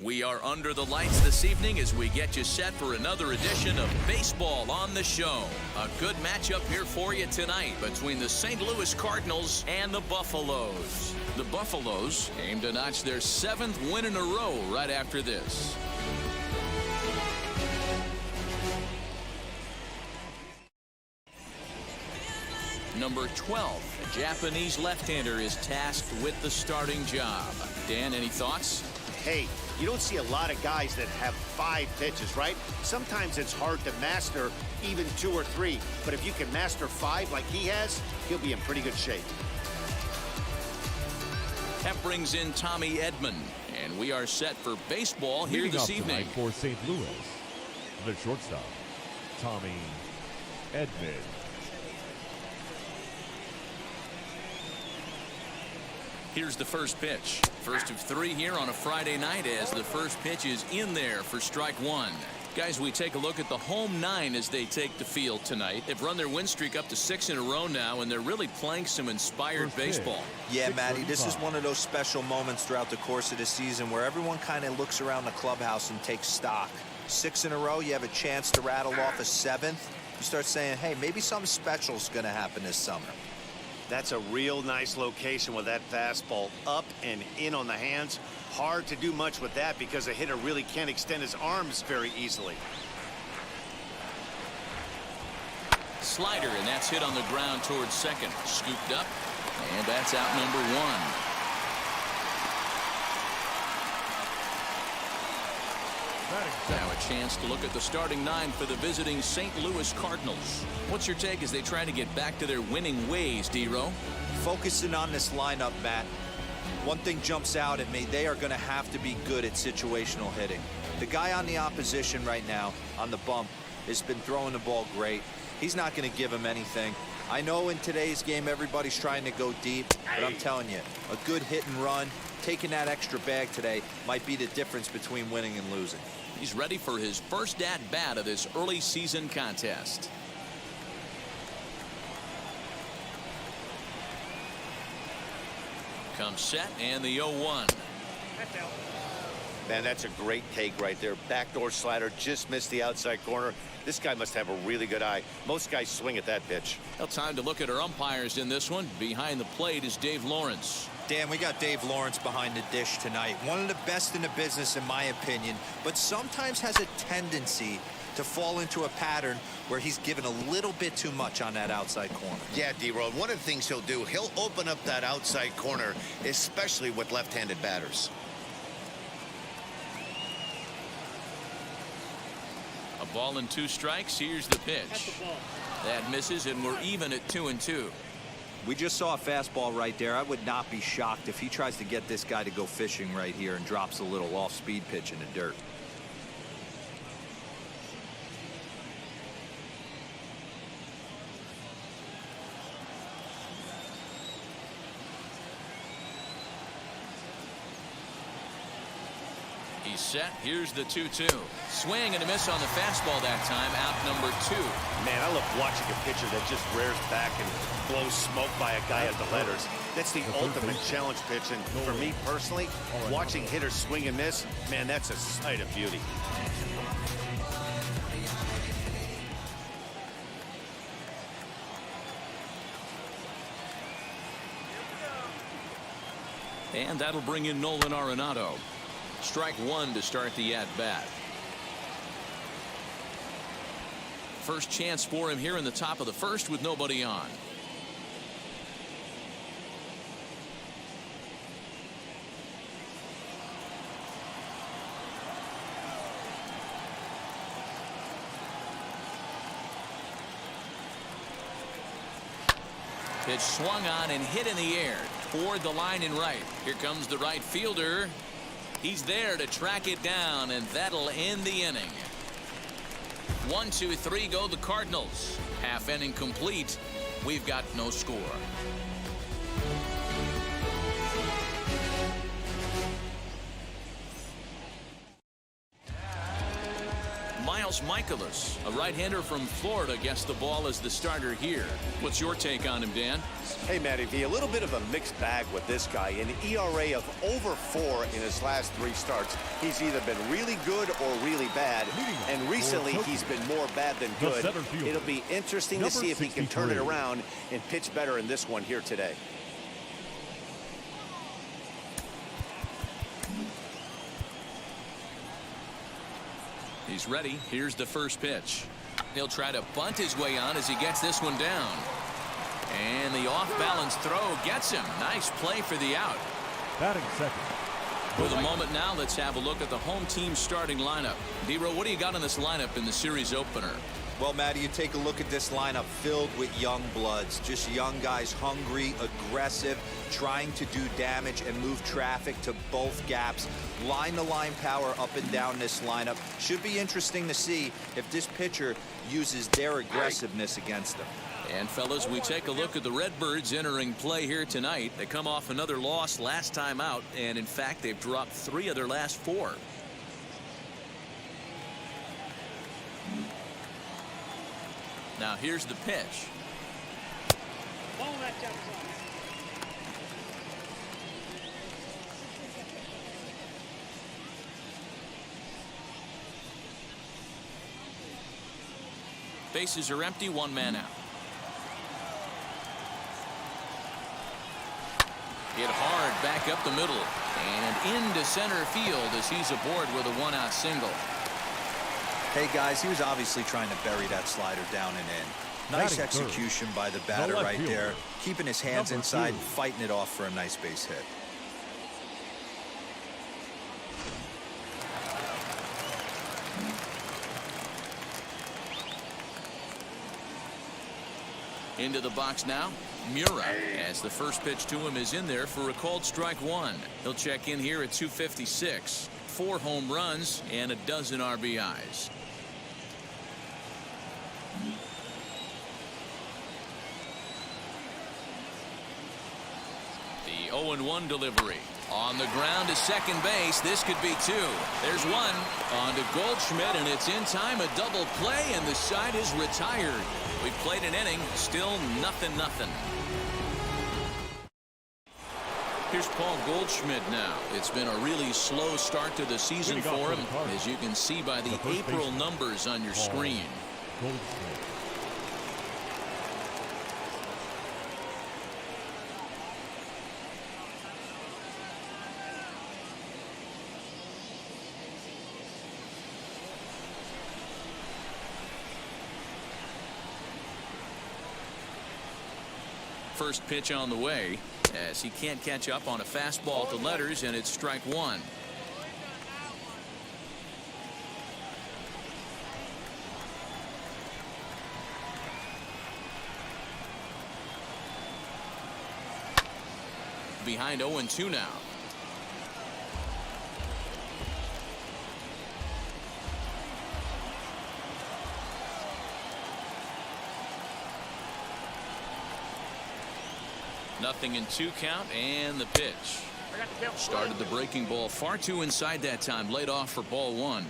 We are under the lights this evening as we get you set for another edition of Baseball on the Show. A good matchup here for you tonight between the St. Louis Cardinals and the Buffaloes. The Buffaloes aim to notch their 7th win in a row right after this. Number 12, a Japanese left-hander, is tasked with the starting job. Dan, any thoughts? Hey, you don't see a lot of guys that have 5 pitches, right? Sometimes it's hard to master even 2 or 3, but if you can master 5 like he has, he'll be in pretty good shape. That brings in Tommy Edman, and we are set for baseball here this evening. For St. Louis, the shortstop, Tommy Edman. Here's the first pitch. First of 3 here on a Friday night as the first pitch is in there for strike 1. Guys, we take a look at the home 9 as they take the field tonight. They've run their win streak up to 6 in a row now, and they're really playing some inspired baseball. Yeah, Matty, this is one of those special moments throughout the course of the season where everyone kind of looks around the clubhouse and takes stock. 6 in a row, you have a chance to rattle off a 7th. You start saying, hey, maybe something special is going to happen this summer. That's a real nice location with that fastball up and in on the hands. Hard to do much with that because a hitter really can't extend his arms very easily. Slider, and that's hit on the ground towards second. Scooped up, and that's out number 1. Now a chance to look at the starting 9 for the visiting St. Louis Cardinals. What's your take as they try to get back to their winning ways, D-Row? Focusing on this lineup, Matt. One thing jumps out at me. They are going to have to be good at situational hitting. The guy on the opposition right now on the bump has been throwing the ball great. He's not going to give him anything. I know in today's game everybody's trying to go deep, but I'm telling you, a good hit and run, taking that extra bag today might be the difference between winning and losing. He's ready for his first at-bat of this early season contest. Comes set, and the 0-1. Man, that's a great take right there. Backdoor slider, just missed the outside corner. This guy must have a really good eye. Most guys swing at that pitch. Well, time to look at our umpires in this one. Behind the plate is Dave Lawrence. Dan, we got Dave Lawrence behind the dish tonight. One of the best in the business, in my opinion, but sometimes has a tendency to fall into a pattern where he's given a little bit too much on that outside corner. Yeah, D-Road, one of the things he'll do, he'll open up that outside corner, especially with left-handed batters. A ball and 2 strikes. Here's the pitch. That misses, and we're even at 2-2. We just saw a fastball right there. I would not be shocked if he tries to get this guy to go fishing right here and drops a little off-speed pitch in the dirt. He's set. Here's the 2-2. Swing and a miss on the fastball that time. Out number 2. Man, I love watching a pitcher that just rears back and blows smoke by a guy at the letters. That's the ultimate challenge pitch. And for me personally, watching hitters swing and miss, man, that's a sight of beauty. And that'll bring in Nolan Arenado. Strike 1 to start the at-bat. First chance for him here in the top of the first with nobody on. Pitch swung on and hit in the air toward the line and right. Here comes the right fielder. He's there to track it down, and that'll end the inning. 1, 2, 3 go the Cardinals. Half inning complete. We've got no score. Miles Michaelis, a right-hander from Florida, gets the ball as the starter here. What's your take on him, Dan? Hey, Matty V, a little bit of a mixed bag with this guy. An ERA of over 4 in his last 3 starts. He's either been really good or really bad, and recently he's been more bad than good. It'll be interesting to see if he can turn it around and pitch better in this one here today. He's ready. Here's the first pitch. He'll try to bunt his way on as he gets this one down. And the off-balance throw gets him. Nice play for the out. Batting second. With a moment now, let's have a look at the home team starting lineup. D-Row, what do you got on this lineup in the series opener? Well, Matty, you take a look at this lineup filled with young bloods, just young guys, hungry, aggressive, trying to do damage and move traffic to both gaps. Line-to-line power up and down this lineup. Should be interesting to see if this pitcher uses their aggressiveness against them. And fellas, we take a look at the Redbirds entering play here tonight. They come off another loss last time out, and in fact, they've dropped 3 of their last 4. Now here's the pitch. Bases are empty, 1 man out. Hit hard back up the middle and into center field as he's aboard with a 1-out single. Hey guys, he was obviously trying to bury that slider down and in. Nice execution by the batter right there, keeping his hands inside and fighting it off for a nice base hit. Into the box now, Mura, as the first pitch to him is in there for a called strike 1. He'll check in here at 256. 4 home runs and a dozen RBIs. The 0-1 delivery. On the ground to second base. This could be 2. There's 1. On to Goldschmidt, and it's in time. A double play, and the side is retired. We played an inning. Still 0-0. Here's Paul Goldschmidt now. It's been a really slow start to the season for him, as you can see by the April numbers on your screen. First pitch on the way, as he can't catch up on a fastball to letters, and it's strike 1. Behind 0-2 now. Nothing in 2 count, and the pitch. Started the breaking ball far too inside that time. Laid off for ball 1.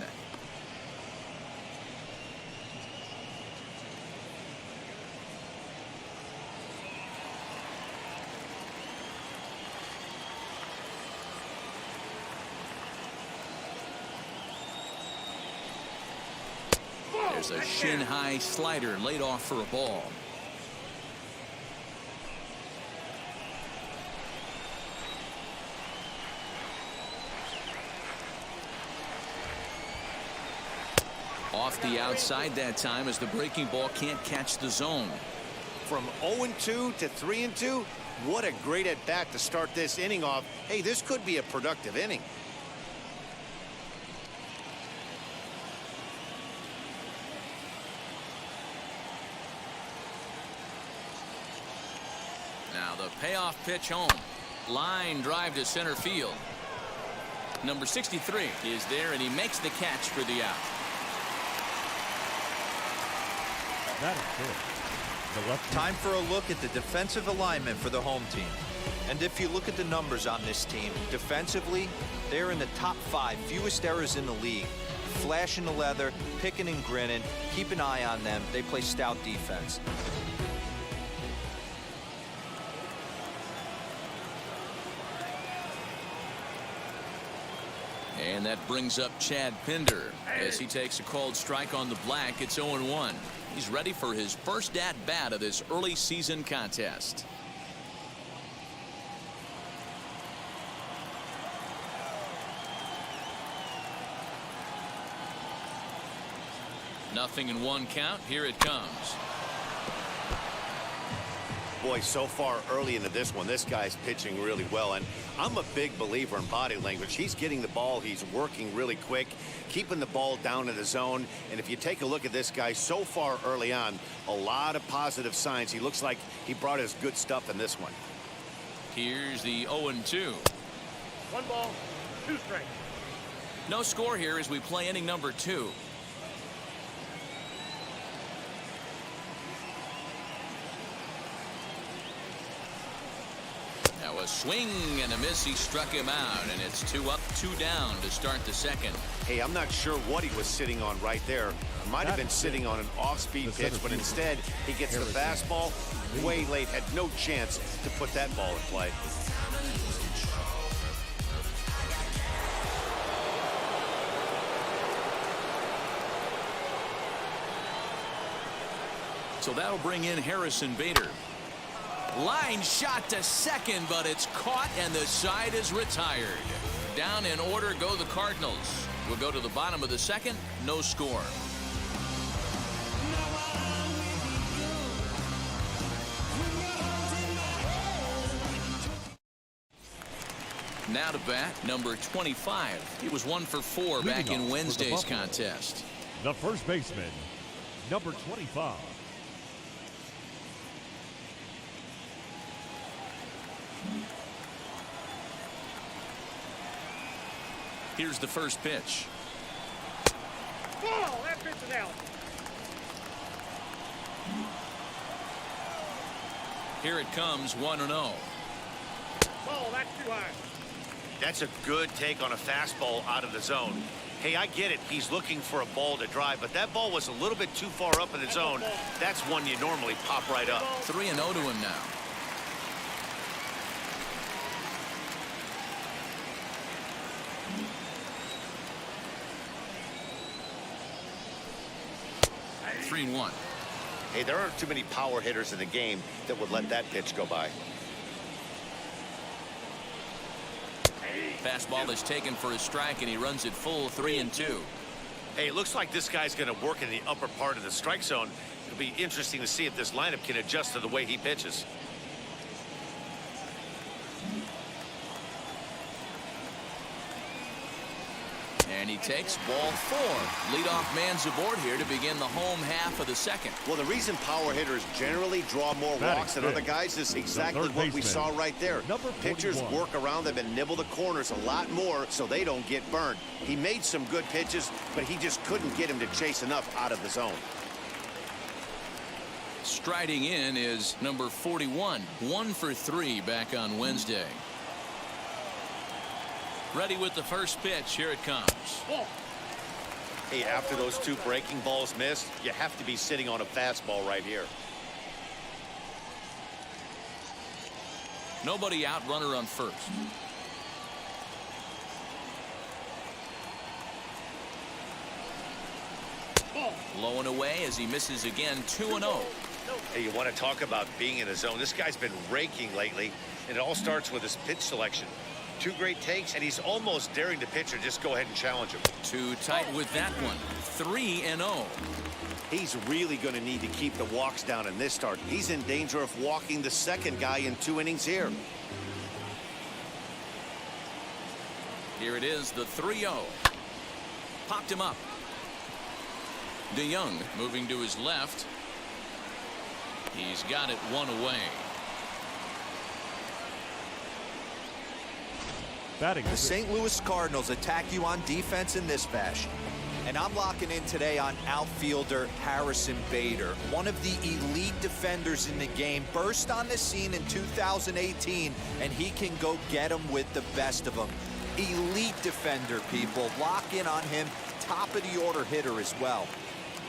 There's a shin-high slider laid off for a ball. Off the outside that time as the breaking ball can't catch the zone. From 0-2 to 3-2, what a great at-bat to start this inning off. Hey, this could be a productive inning. Now the payoff pitch home. Line drive to center field. Number 63 is there, and he makes the catch for the out. Time for a look at the defensive alignment for the home team. And if you look at the numbers on this team, defensively, they're in the top 5 fewest errors in the league. flashing the leather, picking and grinning. Keep an eye on them. They play stout defense. And that brings up Chad Pinder as he takes a called strike on the black. It's 0-1. He's ready for his first at-bat of this early season contest. Nothing in one count. Here it comes. Boy, so far early into this one, this guy's pitching really well, and I'm a big believer in body language. He's getting the ball, he's working really quick, keeping the ball down in the zone, and if you take a look at this guy so far early on, a lot of positive signs. He looks like he brought his good stuff in this one. Here's the 0-2. 1 ball, 2 strikes. No score here as we play inning number 2. Now a swing and a miss. He struck him out, and it's 2 up, 2 down to start the second. Hey, I'm not sure what he was sitting on right there. Might have been sitting on an off-speed pitch, but instead he gets the fastball way late. Had no chance to put that ball in play. So that'll bring in Harrison Bader. Line shot to second, but it's caught and the side is retired. Down in order go the Cardinals. We'll go to the bottom of the second. No score. Now to bat, number 25. He was 1 for 4 back in Wednesday's contest. The first baseman, number 25. Here's the first pitch. Ball, that pitch is out. Here it comes, 1-0. Ball, that's too high. That's a good take on a fastball out of the zone. Hey, I get it. He's looking for a ball to drive, but that ball was a little bit too far up in the zone. That's one you normally pop right up. 3-0 to him now. Three-1. Hey, there aren't too many power hitters in the game that would let that pitch go by. Fastball is taken for a strike, and he runs it full 3-2. Hey, it looks like this guy's going to work in the upper part of the strike zone. It'll be interesting to see if this lineup can adjust to the way he pitches. And he takes ball 4. Leadoff man's aboard here to begin the home half of the second. Well, the reason power hitters generally draw more walks than other guys is exactly what we saw right there. Pitchers work around them and nibble the corners a lot more so they don't get burned. He made some good pitches, but he just couldn't get him to chase enough out of the zone. Striding in is number 41. 1 for 3 back on Wednesday. Ready with the first pitch. Here it comes. Hey, after those 2 breaking balls missed, you have to be sitting on a fastball right here. Nobody out, runner on first. Low and away as he misses again. 2-0. Hey, you want to talk about being in the zone? This guy's been raking lately, and it all starts with his pitch selection. 2 great takes, and he's almost daring the pitcher just go ahead and challenge him. Too tight with that one. 3-0. He's really going to need to keep the walks down in this start. He's in danger of walking the second guy in 2 innings here. Here it is, the 3-0. Popped him up. DeYoung moving to his left. He's got it 1 away. The St. Louis Cardinals attack you on defense in this fashion. And I'm locking in today on outfielder Harrison Bader, one of the elite defenders in the game. Burst on the scene in 2018, and he can go get them with the best of them. Elite defender, people. Lock in on him. top of the order hitter as well.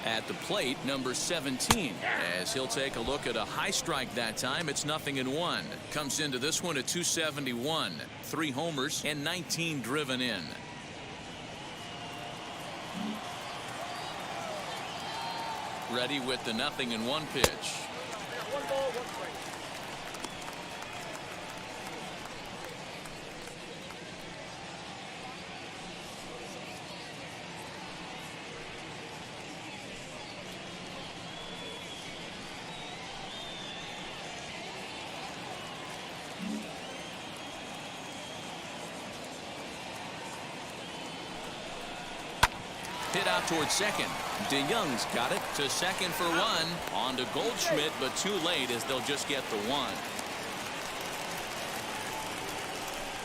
At the plate, number 17, as he'll take a look at a high strike that time. It's 0-1. Comes into this one at 271, 3 homers and 19 driven in. Ready with the 0-1 pitch. 1 ball, 1 strike. Hit out towards second. DeYoung's got it to second for 1. On to Goldschmidt, but too late as they'll just get the 1.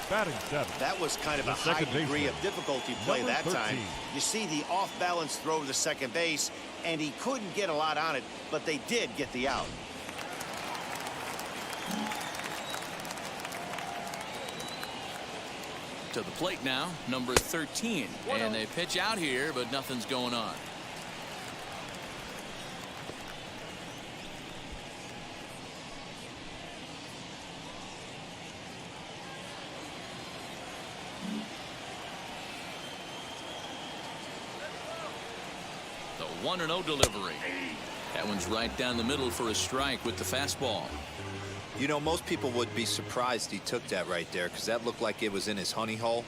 Batting 7th. That was kind of The a high second degree baseman, of difficulty play number that time. 13. You see the off-balance throw to the second base, and he couldn't get a lot on it, but they did get the out. To the plate now, number 13. And they pitch out here, but nothing's going on. The 1-0 delivery. That one's right down the middle for a strike with the fastball. You know, most people would be surprised he took that right there because that looked like it was in his honey hole.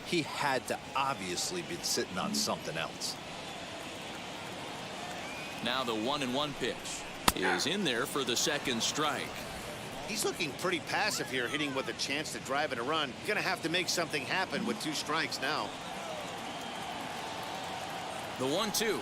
He had to obviously be sitting on something else. Now the 1-1 pitch is in there for the second strike. He's looking pretty passive here, hitting with a chance to drive in a run. Gonna have to make something happen with 2 strikes now. The 1-2.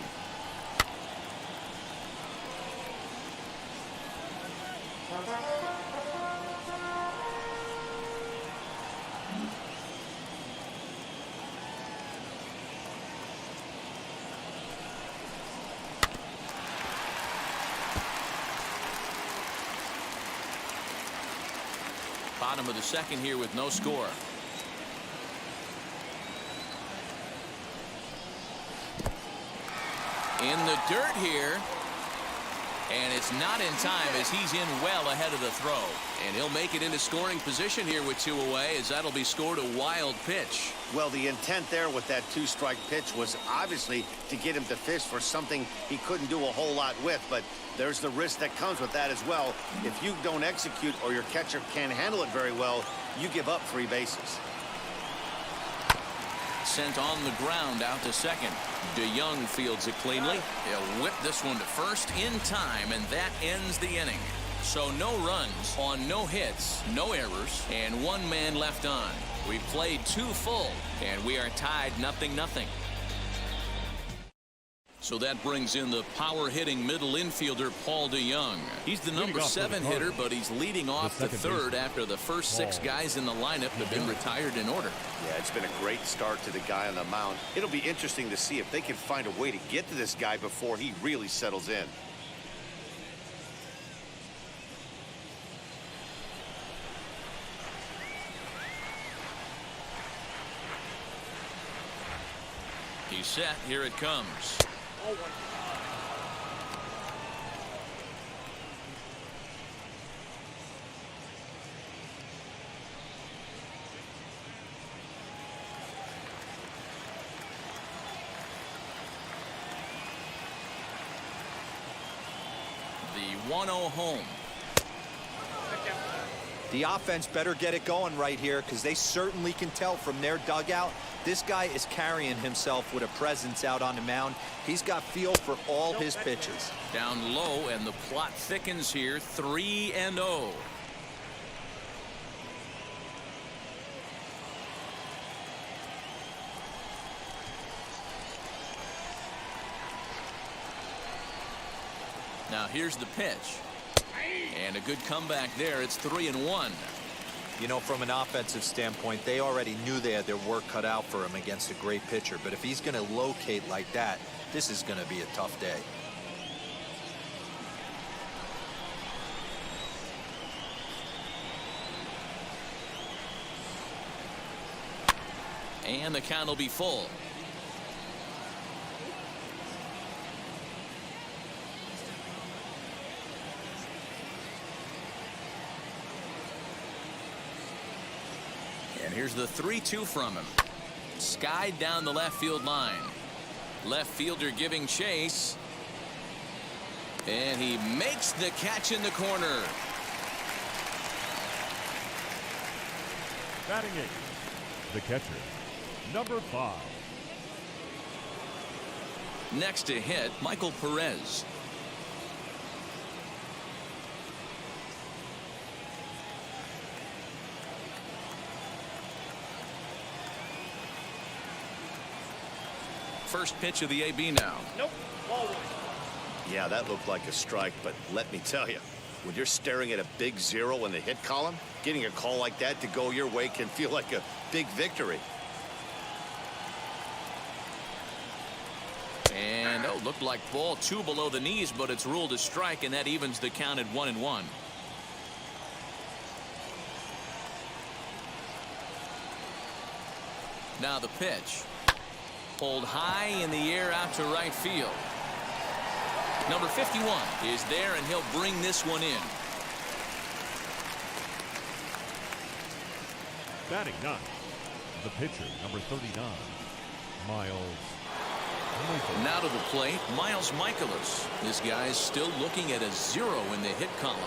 Bottom of the second here with no score. In the dirt here. And it's not in time as he's in well ahead of the throw. And he'll make it into scoring position here with 2 away as that'll be scored a wild pitch. Well, the intent there with that 2-strike pitch was obviously to get him to fish for something he couldn't do a whole lot with, but there's the risk that comes with that as well. If you don't execute or your catcher can't handle it very well, you give up 3 bases. Sent on the ground out to second. DeYoung fields it cleanly. He'll whip this one to first in time, and that ends the inning. So no runs on no hits, no errors, and 1 man left on. We played 2 full, and we are tied 0-0. So that brings in the power-hitting middle infielder, Paul DeYoung. He's the number 7 hitter, but he's leading off the third after the first 6 guys in the lineup have been retired in order. Yeah, it's been a great start to the guy on the mound. It'll be interesting to see if they can find a way to get to this guy before he really settles in. He's set. Here it comes. The 1-0 home. The offense better get it going right here because they certainly can tell from their dugout this guy is carrying himself with a presence out on the mound. He's got feel for all his pitches. Down low, and the plot thickens here. 3-0. Now here's the pitch. And a good comeback there. It's 3-1. You know, from an offensive standpoint, they already knew they had their work cut out for him against a great pitcher. But if he's going to locate like that, this is going to be a tough day. And the count will be full. Here's the 3-2 from him. Skied down the left field line. Left fielder giving chase. And he makes the catch in the corner. Batting eighth, the catcher, number 5. Next to hit, Michael Perez. First pitch of the AB now. Nope. Ball one. Yeah, that looked like a strike, but let me tell you, when you're staring at a big 0 in the hit column, getting a call like that to go your way can feel like a big victory. And looked like ball 2 below the knees, but it's ruled a strike, and that evens the count at 1-1. Now the pitch. Pulled high in the air out to right field. Number 51 is there, and he'll bring this one in. Batting ninth, the pitcher, number 39, Miles. Now to the plate, Miles Michaelis. This guy's still looking at a 0 in the hit column.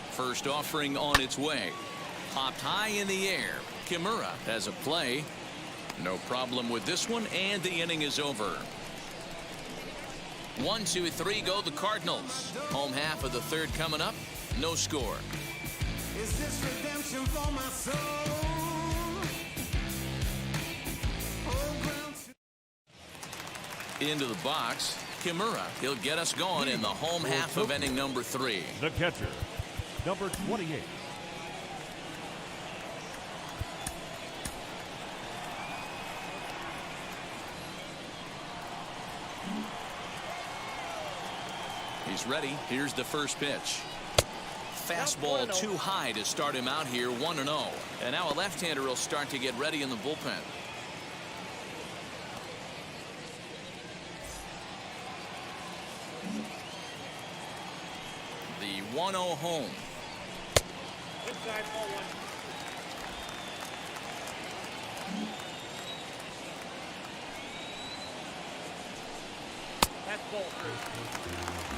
First offering on its way. Popped high in the air. Kimura has a play. No problem with this one, and the inning is over. 1, 2, 3 go the Cardinals. Home half of the third coming up. No score. Is this redemption for my soul? Into the box, Kimura. He'll get us going in the home half of inning number 3. The catcher, number 28. He's ready. Here's the first pitch. Fastball too high to start him out here, 1-0. And now a left-hander will start to get ready in the bullpen. The 1-0 home. Inside ball one. That's ball 3.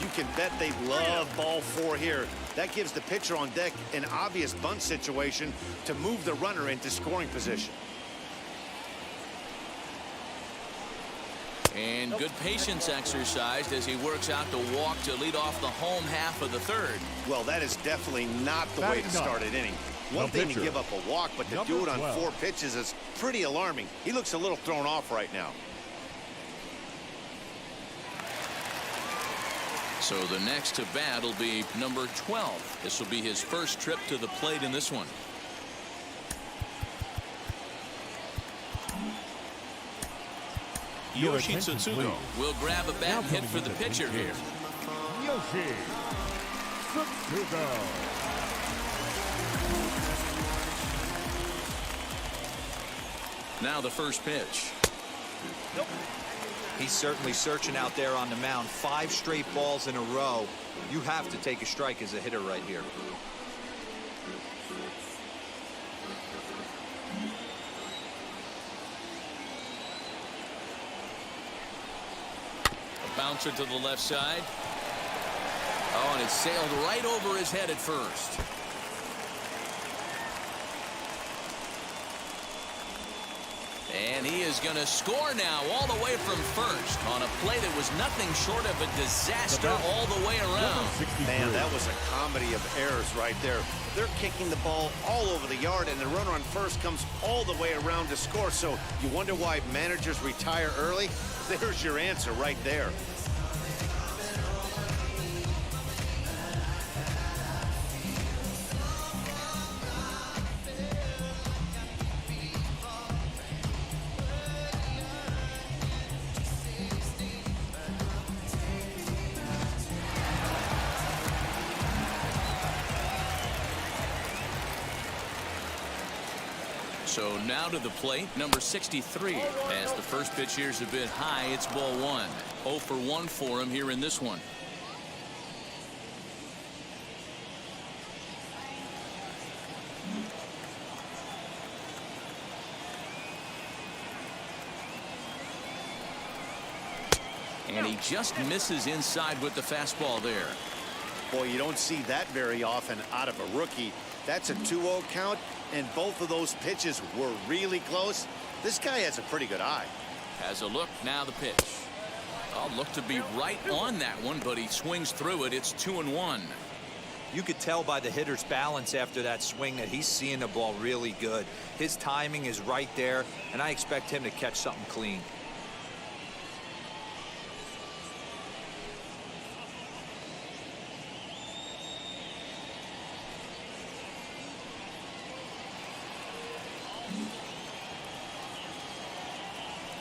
You can bet they love ball 4 here. That gives the pitcher on deck an obvious bunt situation to move the runner into scoring position. And good patience exercised as he works out the walk to lead off the home half of the third. Well, that is definitely not the way to start an inning. One thing to give up a walk, but to do it on 4 pitches is pretty alarming. He looks a little thrown off right now. So the next to bat will be number 12. This will be his first trip to the plate in this one. Yoshi Tsutsugo will grab a bat and hit for the pitcher here. Yoshi Tsutsugo. Now the first pitch. Nope. He's certainly searching out there on the mound. 5 straight balls in a row. You have to take a strike as a hitter right here. A bouncer to the left side. Oh, and it sailed right over his head at first. And he is going to score now all the way from first on a play that was nothing short of a disaster all the way around. Man, that was a comedy of errors right there. They're kicking the ball all over the yard, and the runner on first comes all the way around to score. So you wonder why managers retire early? There's your answer right there. So now to the plate, number 63. As the first pitch here's a bit high, it's ball 1. 0 for 1 for him here in this one. And he just misses inside with the fastball there. Boy, you don't see that very often out of a rookie. That's a 2-0 count, and both of those pitches were really close. This guy has a pretty good eye. Has a look, now the pitch. I'll look to be right on that one, but he swings through it. It's 2-1. You could tell by the hitter's balance after that swing that he's seeing the ball really good. His timing is right there, and I expect him to catch something clean.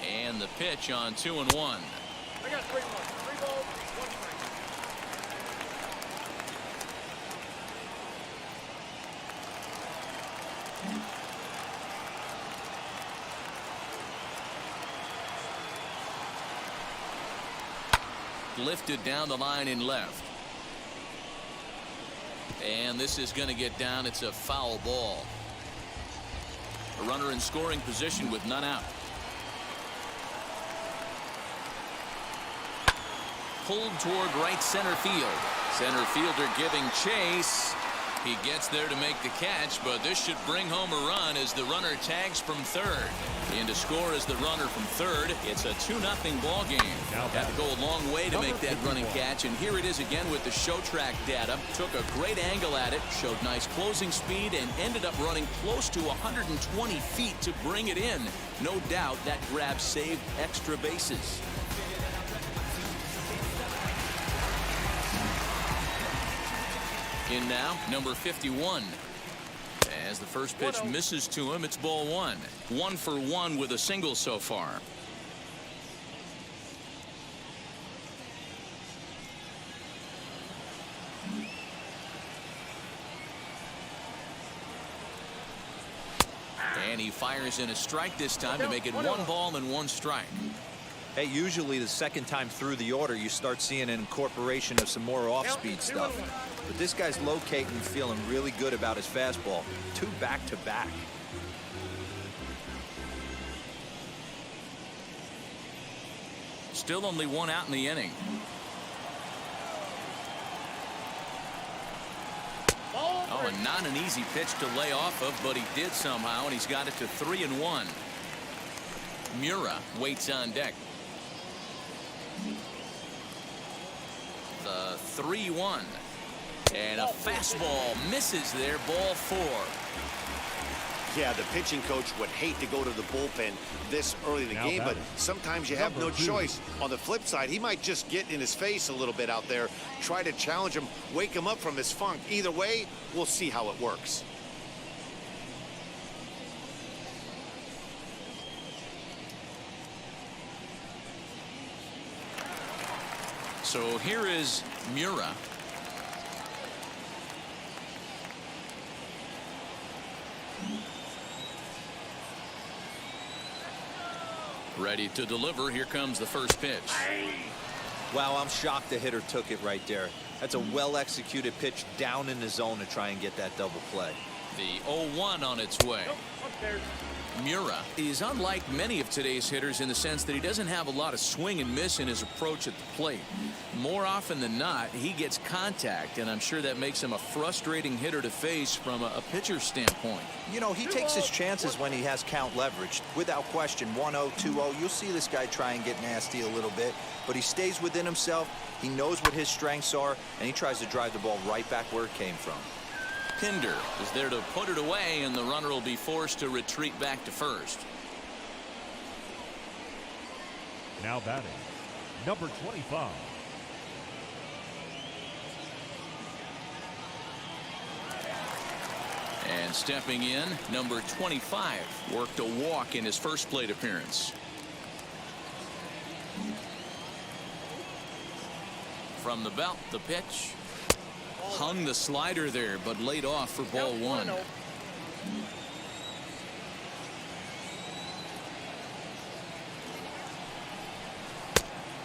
And the pitch on 2-1. I got 3-1. 3 balls, 1 strike. Lifted down the line in left. And this is going to get down. It's a foul ball. A runner in scoring position with none out. Pulled toward right center field. Center fielder giving chase. He gets there to make the catch, but this should bring home a run as the runner tags from third. In to score is the runner from third. It's a 2-0 ball game. Had to go a long way to make that running catch, and here it is again with the show track data. Took a great angle at it, showed nice closing speed, and ended up running close to 120 feet to bring it in. No doubt that grab saved extra bases. In now, number 51. As the first pitch misses to him, it's ball 1. 1 for 1 with a single so far. And he fires in a strike this time to make it 1 ball and 1 strike. Hey, usually the second time through the order, you start seeing an incorporation of some more off-speed stuff. But this guy's locating and feeling really good about his fastball. 2 back-to-back. Still only 1 out in the inning. Oh, and not an easy pitch to lay off of, but he did somehow, and he's got it to 3-1. Mura waits on deck. The 3-1. And a fastball misses there, ball 4. Yeah, the pitching coach would hate to go to the bullpen this early in the game, but sometimes you have no choice. On the flip side, he might just get in his face a little bit out there, try to challenge him, wake him up from his funk. Either way, we'll see how it works. So here is Mura. Ready to deliver. Here comes the first pitch. Wow, I'm shocked the hitter took it right there. That's a well-executed pitch down in the zone to try and get that double play. The 0-1 on its way. Mura is unlike many of today's hitters in the sense that he doesn't have a lot of swing and miss in his approach at the plate. More often than not, he gets contact, and I'm sure that makes him a frustrating hitter to face from a pitcher's standpoint. You know, he takes his chances when he has count leverage. Without question, 1-0, 2-0, you'll see this guy try and get nasty a little bit, but he stays within himself. He knows what his strengths are, and he tries to drive the ball right back where it came from. Pinder is there to put it away, and the runner will be forced to retreat back to first. Now batting, number 25. And stepping in, number 25 worked a walk in his first plate appearance. From the belt, the pitch. Hung the slider there, but laid off for ball 1.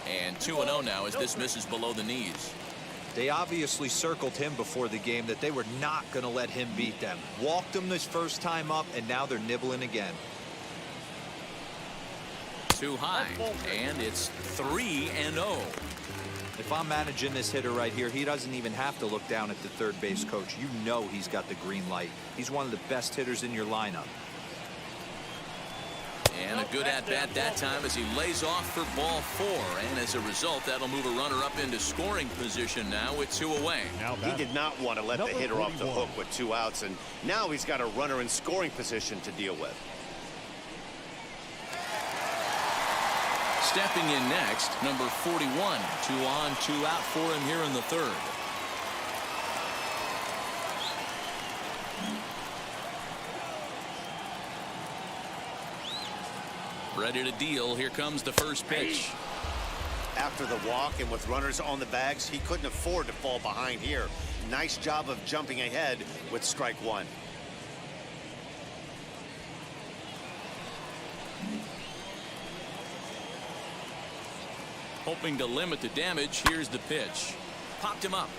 And 2-0 now as this misses below the knees. They obviously circled him before the game that they were not going to let him beat them. Walked him this first time up, and now they're nibbling again. Too high, and it's 3-0. If I'm managing this hitter right here, he doesn't even have to look down at the third base coach. You know he's got the green light. He's one of the best hitters in your lineup. And a good at-bat that time as he lays off for ball 4. And as a result, that'll move a runner up into scoring position now with 2 away. He did not want to let the hitter off the hook with 2 outs, and now he's got a runner in scoring position to deal with. Stepping in next, number 41. 2 on, 2 out for him here in the 3rd. Ready to deal. Here comes the first pitch. After the walk and with runners on the bags, he couldn't afford to fall behind here. Nice job of jumping ahead with strike 1. Hoping to limit the damage. Here's the pitch. Popped him up.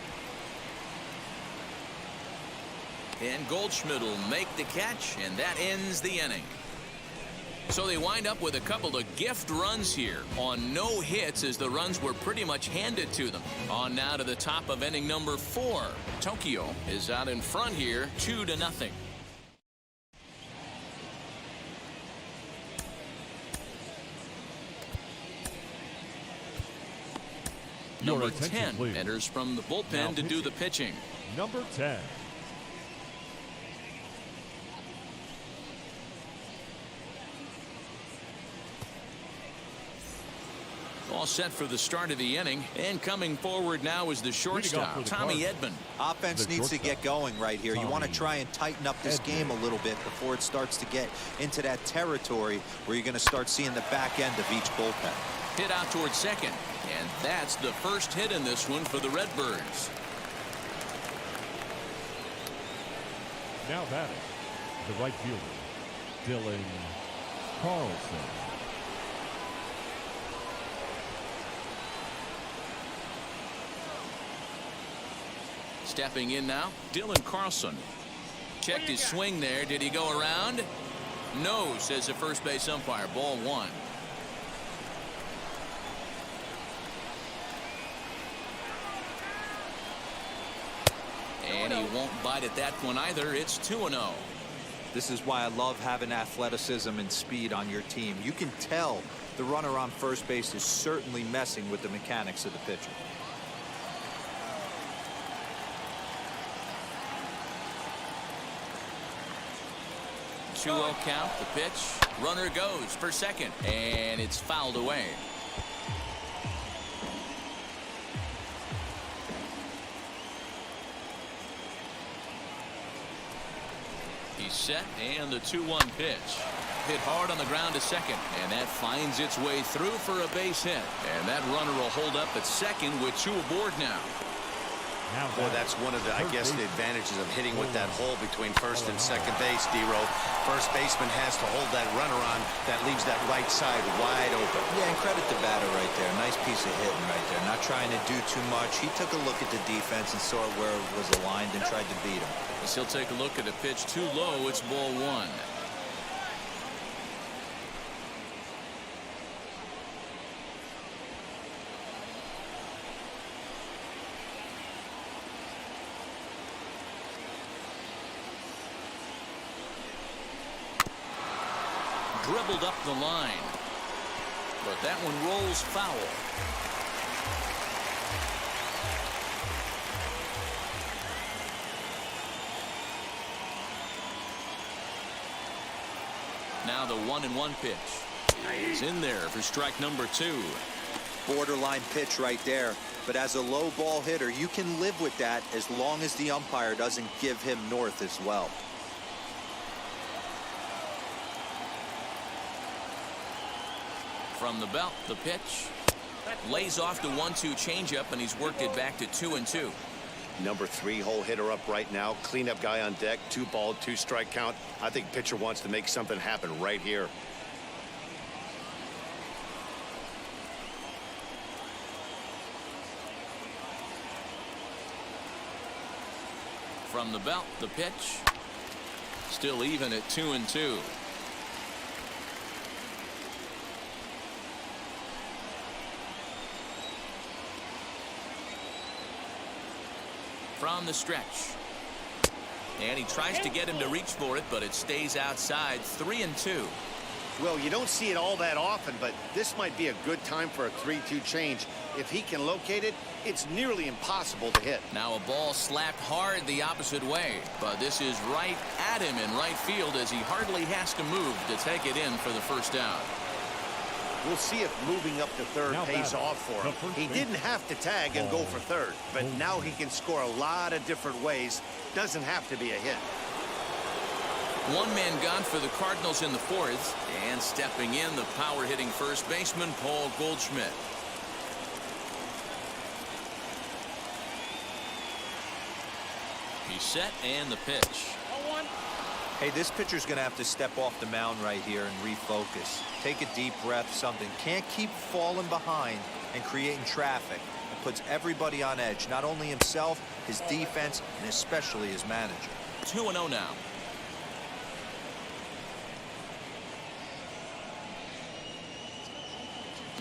And Goldschmidt will make the catch, and that ends the inning. So they wind up with a couple of gift runs here on no hits as the runs were pretty much handed to them. On now to the top of inning number 4. Tokyo is out in front here 2-0. Number 10 enters from the bullpen to do the pitching. Number 10. All set for the start of the inning, and coming forward now is the shortstop, Tommy Edman. Offense needs to get going right here. You want to try and tighten up this game a little bit before it starts to get into that territory where you're going to start seeing the back end of each bullpen. Hit out towards second, and that's the first hit in this one for the Redbirds. Now batting, the right fielder, Dylan Carlson. Stepping in now, Dylan Carlson. Checked his swing there. Did he go around? No, says the first base umpire. Ball 1. And he won't bite at that one either. It's 2-0. This is why I love having athleticism and speed on your team. You can tell the runner on first base is certainly messing with the mechanics of the pitcher. 2-0 count. The pitch. Runner goes for second, and it's fouled away. He's set, and the 2-1 pitch. Hit hard on the ground to second, and that finds its way through for a base hit. And that runner will hold up at second with 2 aboard now. Boy, that's one of the, I guess, the advantages of hitting with that hole between first and second base, D-Row. First baseman has to hold that runner on. That leaves that right side wide open. Yeah, and credit the batter right there. Nice piece of hitting right there. Not trying to do too much. He took a look at the defense and saw where it was aligned and tried to beat him. He'll take a look at a pitch too low. It's ball 1. Dribbled up the line, but that one rolls foul. Now the 1-1 pitch is in there for strike number 2. Borderline pitch right there, but as a low ball hitter, you can live with that as long as the umpire doesn't give him north as well. From the belt, the pitch lays off the 1-2 changeup, and he's worked it back to 2-2. Number 3 hole hitter up right now. Cleanup guy on deck. 2 ball, 2 strike count. I think pitcher wants to make something happen right here. From the belt, the pitch still even at 2-2. from the stretch. And he tries to get him to reach for it, but it stays outside. 3-2. Well, you don't see it all that often, but this might be a good time for a 3-2 change. If he can locate it, it's nearly impossible to hit. Now a ball slapped hard the opposite way, but this is right at him in right field as he hardly has to move to take it in for the first down. We'll see if moving up to third Now pays batting, off for him. He didn't have to tag and go for third, but now he can score a lot of different ways. Doesn't have to be a hit. One man gone for the Cardinals in the fourth, and stepping in, the power-hitting first baseman, Paul Goldschmidt. He's set, and the pitch. Ball 1. Hey, this pitcher's going to have to step off the mound right here and refocus. Take a deep breath, something. Can't keep falling behind and creating traffic. It puts everybody on edge, not only himself, his defense, and especially his manager. 2-0 now.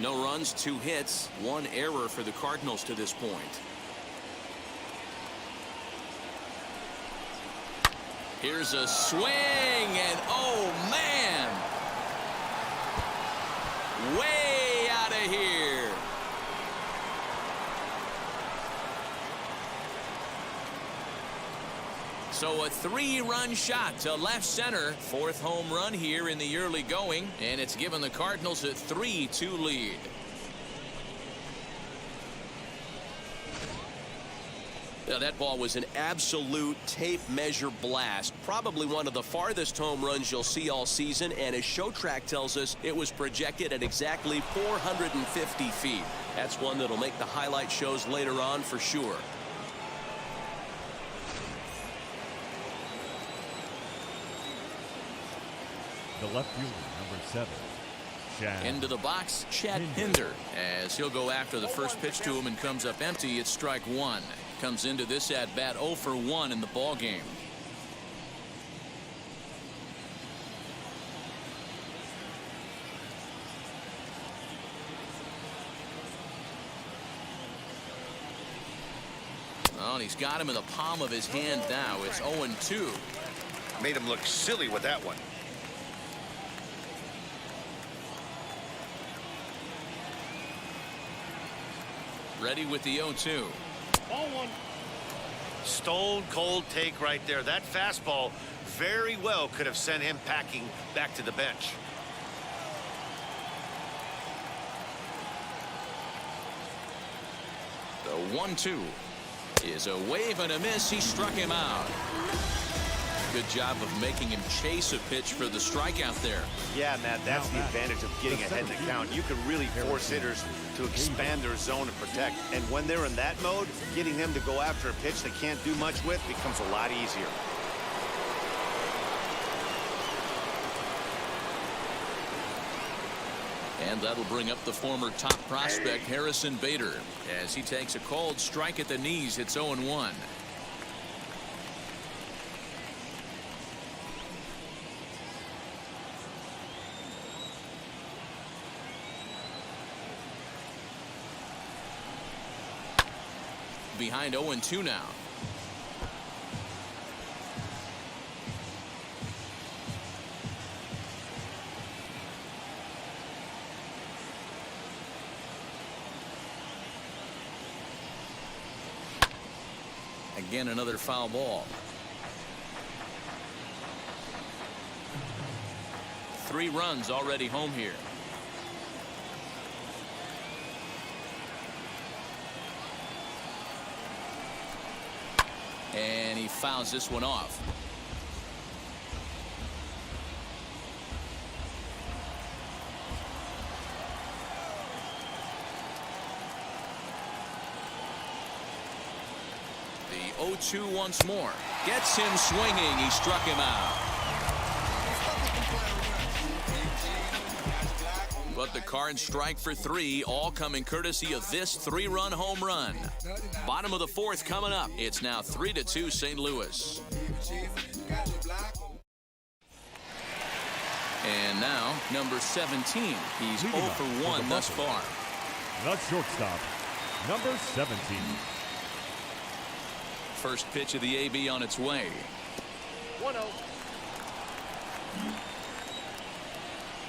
No runs, 2 hits, 1 error for the Cardinals to this point. Here's a swing, and oh man, way out of here. So a 3-run shot to left center, 4th home run here in the early going, and it's given the Cardinals a 3-2 lead. Now, that ball was an absolute tape measure blast. Probably one of the farthest home runs you'll see all season, and as Show Track tells us, it was projected at exactly 450 feet. That's one that'll make the highlight shows later on for sure. The left fielder, number 7, Chad. Into the box, Chad Pinder, as he'll go after the first pitch to him and comes up empty. It's strike 1. Comes into this at bat 0 for 1 in the ball game. Oh, and he's got him in the palm of his hand now. It's 0-2. Made him look silly with that one. Ready with the 0-2. Ball 1. Stone cold take right there. That fastball very well could have sent him packing back to the bench. The 1-2 is a wave and a miss. He struck him out. Good job of making him chase a pitch for the strikeout there. Yeah, Matt, that's the advantage of getting ahead in the count. You can really force hitters to expand their zone and protect. And when they're in that mode, getting them to go after a pitch they can't do much with becomes a lot easier. And that'll bring up the former top prospect, Harrison Bader, as he takes a called strike at the knees. It's 0-1. Behind 0-2 now. Again, another foul ball. 3 runs already home here. And he fouls this one off. The 0-2 once more. Gets him swinging. He struck him out. But the Cards strike for 3, all coming courtesy of this 3-run home run. Bottom of the 4th coming up. It's now 3-2 St. Louis. And now number 17. He's 0 for 1 thus far. The shortstop, number 17. First pitch of the AB on its way. 1-0.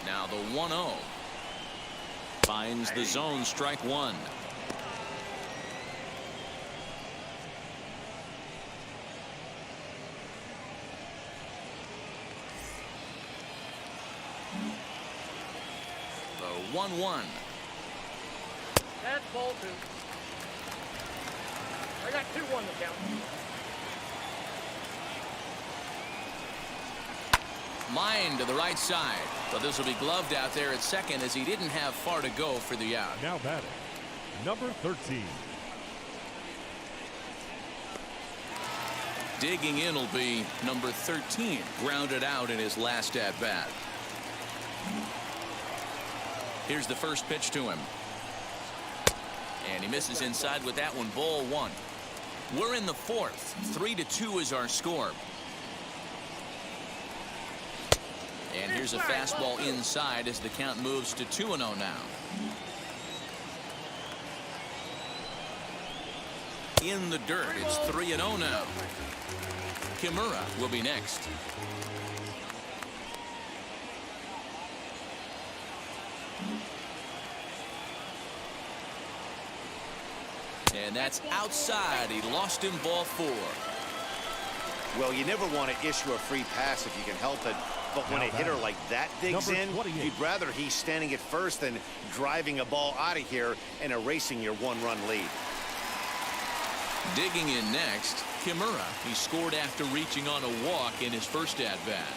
Now the 1-0. Finds the zone, strike one. The 1-1. That's ball 2. I got 2-1 to count. Line to the right side, but this will be gloved out there at second as he didn't have far to go for the out. Now batting, number 13. Digging in will be number 13, grounded out in his last at bat. Here's the first pitch to him, and he misses inside with that one. Ball one. We're in the fourth. 3-2 is our score. And here's a fastball inside as the count moves to 2-0 now. In the dirt, it's 3-0 now. Kimura will be next. And that's outside. He lost him, ball 4. Well, you never want to issue a free pass if you can help it. But when a hitter like that digs in, you'd rather he's standing at first than driving a ball out of here and erasing your one-run lead. Digging in next, Kimura. He scored after reaching on a walk in his first at-bat.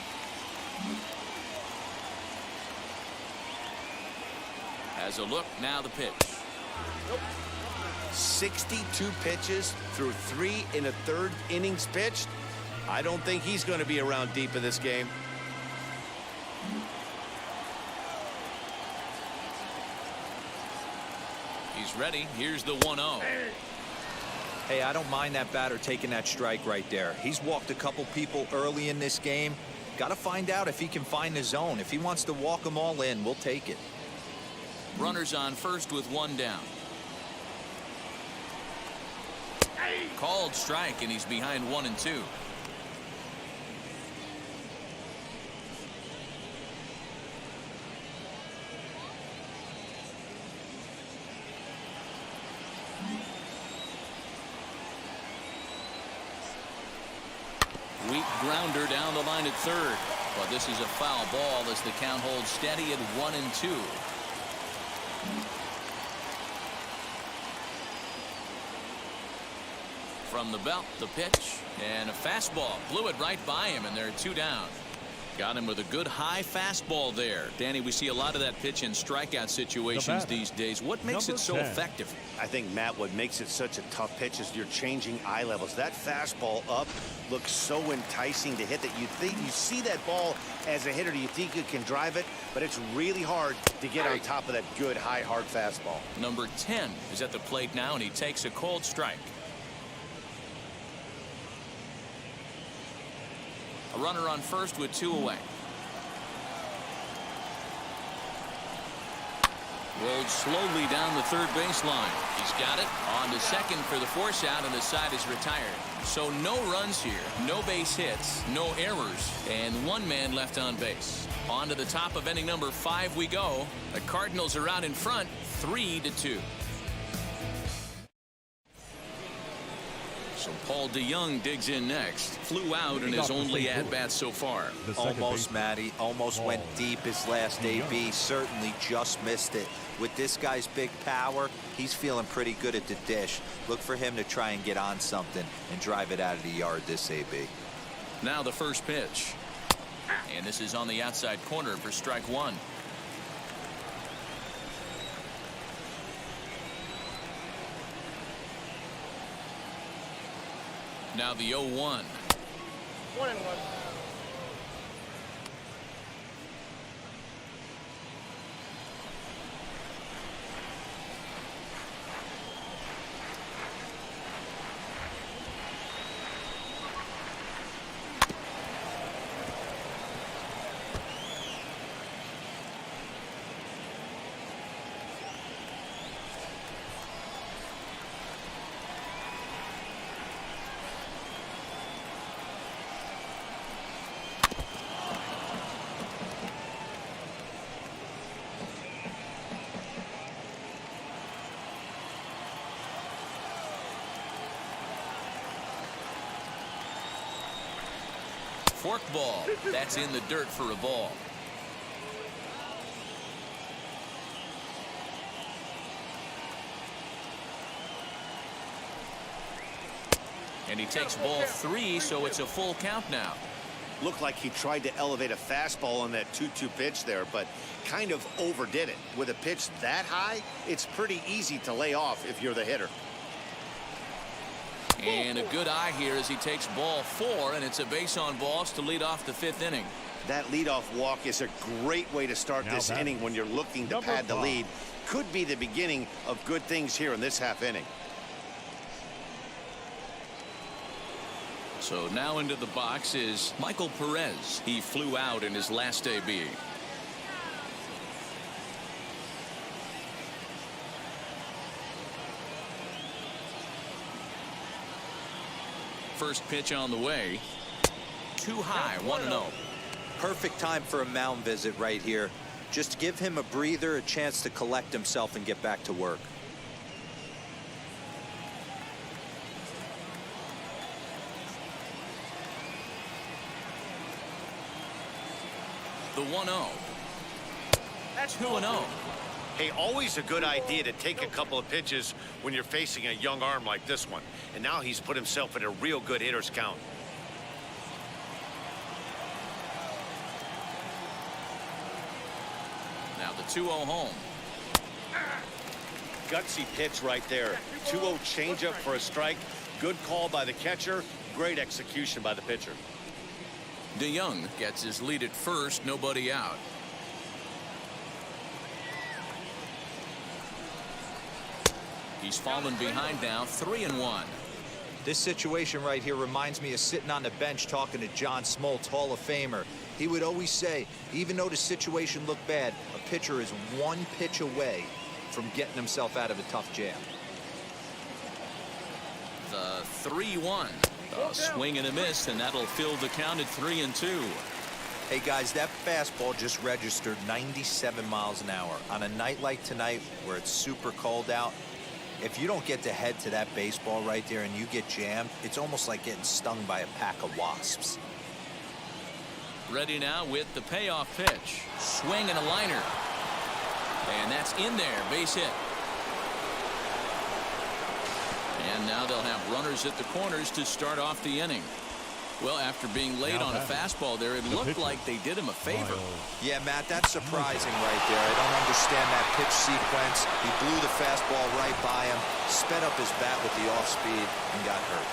Has a look, now the pitch. 62 pitches through 3 1/3 innings pitched. I don't think he's going to be around deep in this game. He's ready. Here's the 1-0. Hey, I don't mind that batter taking that strike right there. He's walked a couple people early in this game. Got to find out if he can find the zone. If he wants to walk them all in, we'll take it. Runners on first with 1 down. Called strike, and he's behind 1 and 2. Weak grounder down the line at third, but this is a foul ball as the count holds steady at 1 and 2. From the belt, the pitch, and a fastball. Blew it right by him, and there are 2 down. Got him with a good high fastball there. Danny, we see a lot of that pitch in strikeout situations these days. What makes it so effective? I think, Matt, what makes it such a tough pitch is you're changing eye levels. That fastball up looks so enticing to hit that you think you see that ball as a hitter. You think you can drive it, but it's really hard to get on top of that good high hard fastball. Number 10 is at the plate now, and he takes a called strike. A runner on first with 2 away. Rolled slowly down the third baseline. He's got it on to second for the force out, and the side is retired. So no runs here, no base hits, no errors, and 1 man left on base. On to the top of inning number 5 we go. The Cardinals are out in front, 3-2. So Paul DeYoung digs in next. Flew out in his only at-bat so far. Almost, Matty. Almost went deep his last AB. Certainly just missed it. With this guy's big power, he's feeling pretty good at the dish. Look for him to try and get on something and drive it out of the yard this AB. Now the first pitch. And this is on the outside corner for strike 1. Now the 0-1. 1-1. forkball. That's in the dirt for a ball. And he takes ball 3, so it's a full count now. Looked like he tried to elevate a fastball on that 2-2 pitch there, but kind of overdid it. With a pitch that high, it's pretty easy to lay off if you're the hitter. And a good eye here as he takes ball 4, and it's a base on balls to lead off the 5th inning. That leadoff walk is a great way to start this inning when you're looking to pad the lead. Could be the beginning of good things here in this half inning. So now into the box is Michael Perez. He flew out in his last AB. First pitch on the way. Too high, 1-0. Perfect time for a mound visit right here. Just give him a breather, a chance to collect himself and get back to work. The 1-0. That's 2-0. Hey, always a good idea to take a couple of pitches when you're facing a young arm like this one. And now he's put himself in a real good hitter's count. Now the 2-0 home. Gutsy pitch right there. 2-0 changeup for a strike. Good call by the catcher. Great execution by the pitcher. DeYoung gets his lead at first, nobody out. He's fallen behind now, 3-1. This situation right here reminds me of sitting on the bench talking to John Smoltz, Hall of Famer. He would always say, even though the situation looked bad, a pitcher is one pitch away from getting himself out of a tough jam. The 3-1. A swing and a miss, and that'll fill the count at 3-2. Hey guys, that fastball just registered 97 miles an hour. On a night like tonight where it's super cold out, if you don't get to head to that baseball right there and you get jammed, it's almost like getting stung by a pack of wasps. Ready now with the payoff pitch. Swing and a liner. And that's in there, base hit. And now they'll have runners at the corners to start off the inning. Well, after being late on a fastball there, it looked like they did him a favor. Yeah, Matt, that's surprising right there. I don't understand that pitch sequence. He blew the fastball right by him, sped up his bat with the off speed, and got hurt.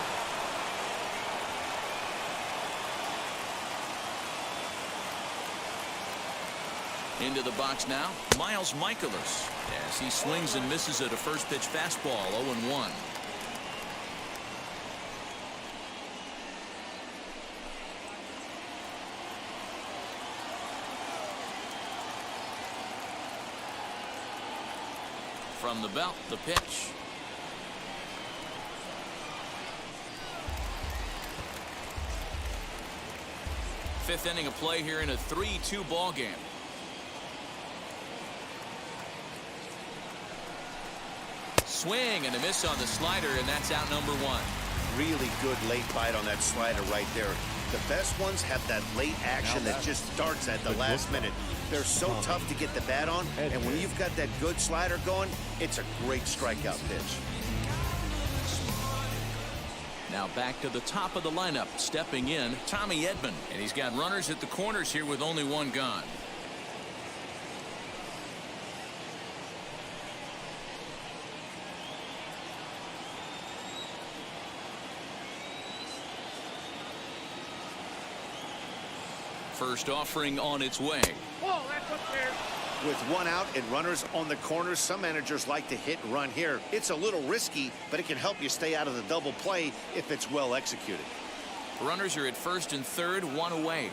Into the box now, Miles Michaelis, as he swings and misses at a first pitch fastball, 0-1. From the belt, the pitch. Fifth inning of play here in a 3-2 ball game. Swing and a miss on the slider, and that's out number 1. Really good late bite on that slider right there. The best ones have that late action that just starts at the last minute. They're so tough to get the bat on, and when you've got that good slider going, it's a great strikeout pitch. Now back to the top of the lineup, stepping in, Tommy Edman, and he's got runners at the corners here with only one gone. First offering on its way. Whoa, that's up there. With one out and runners on the corners, some managers like to hit and run here. It's a little risky, but it can help you stay out of the double play if it's well executed. Runners are at first and third, one away.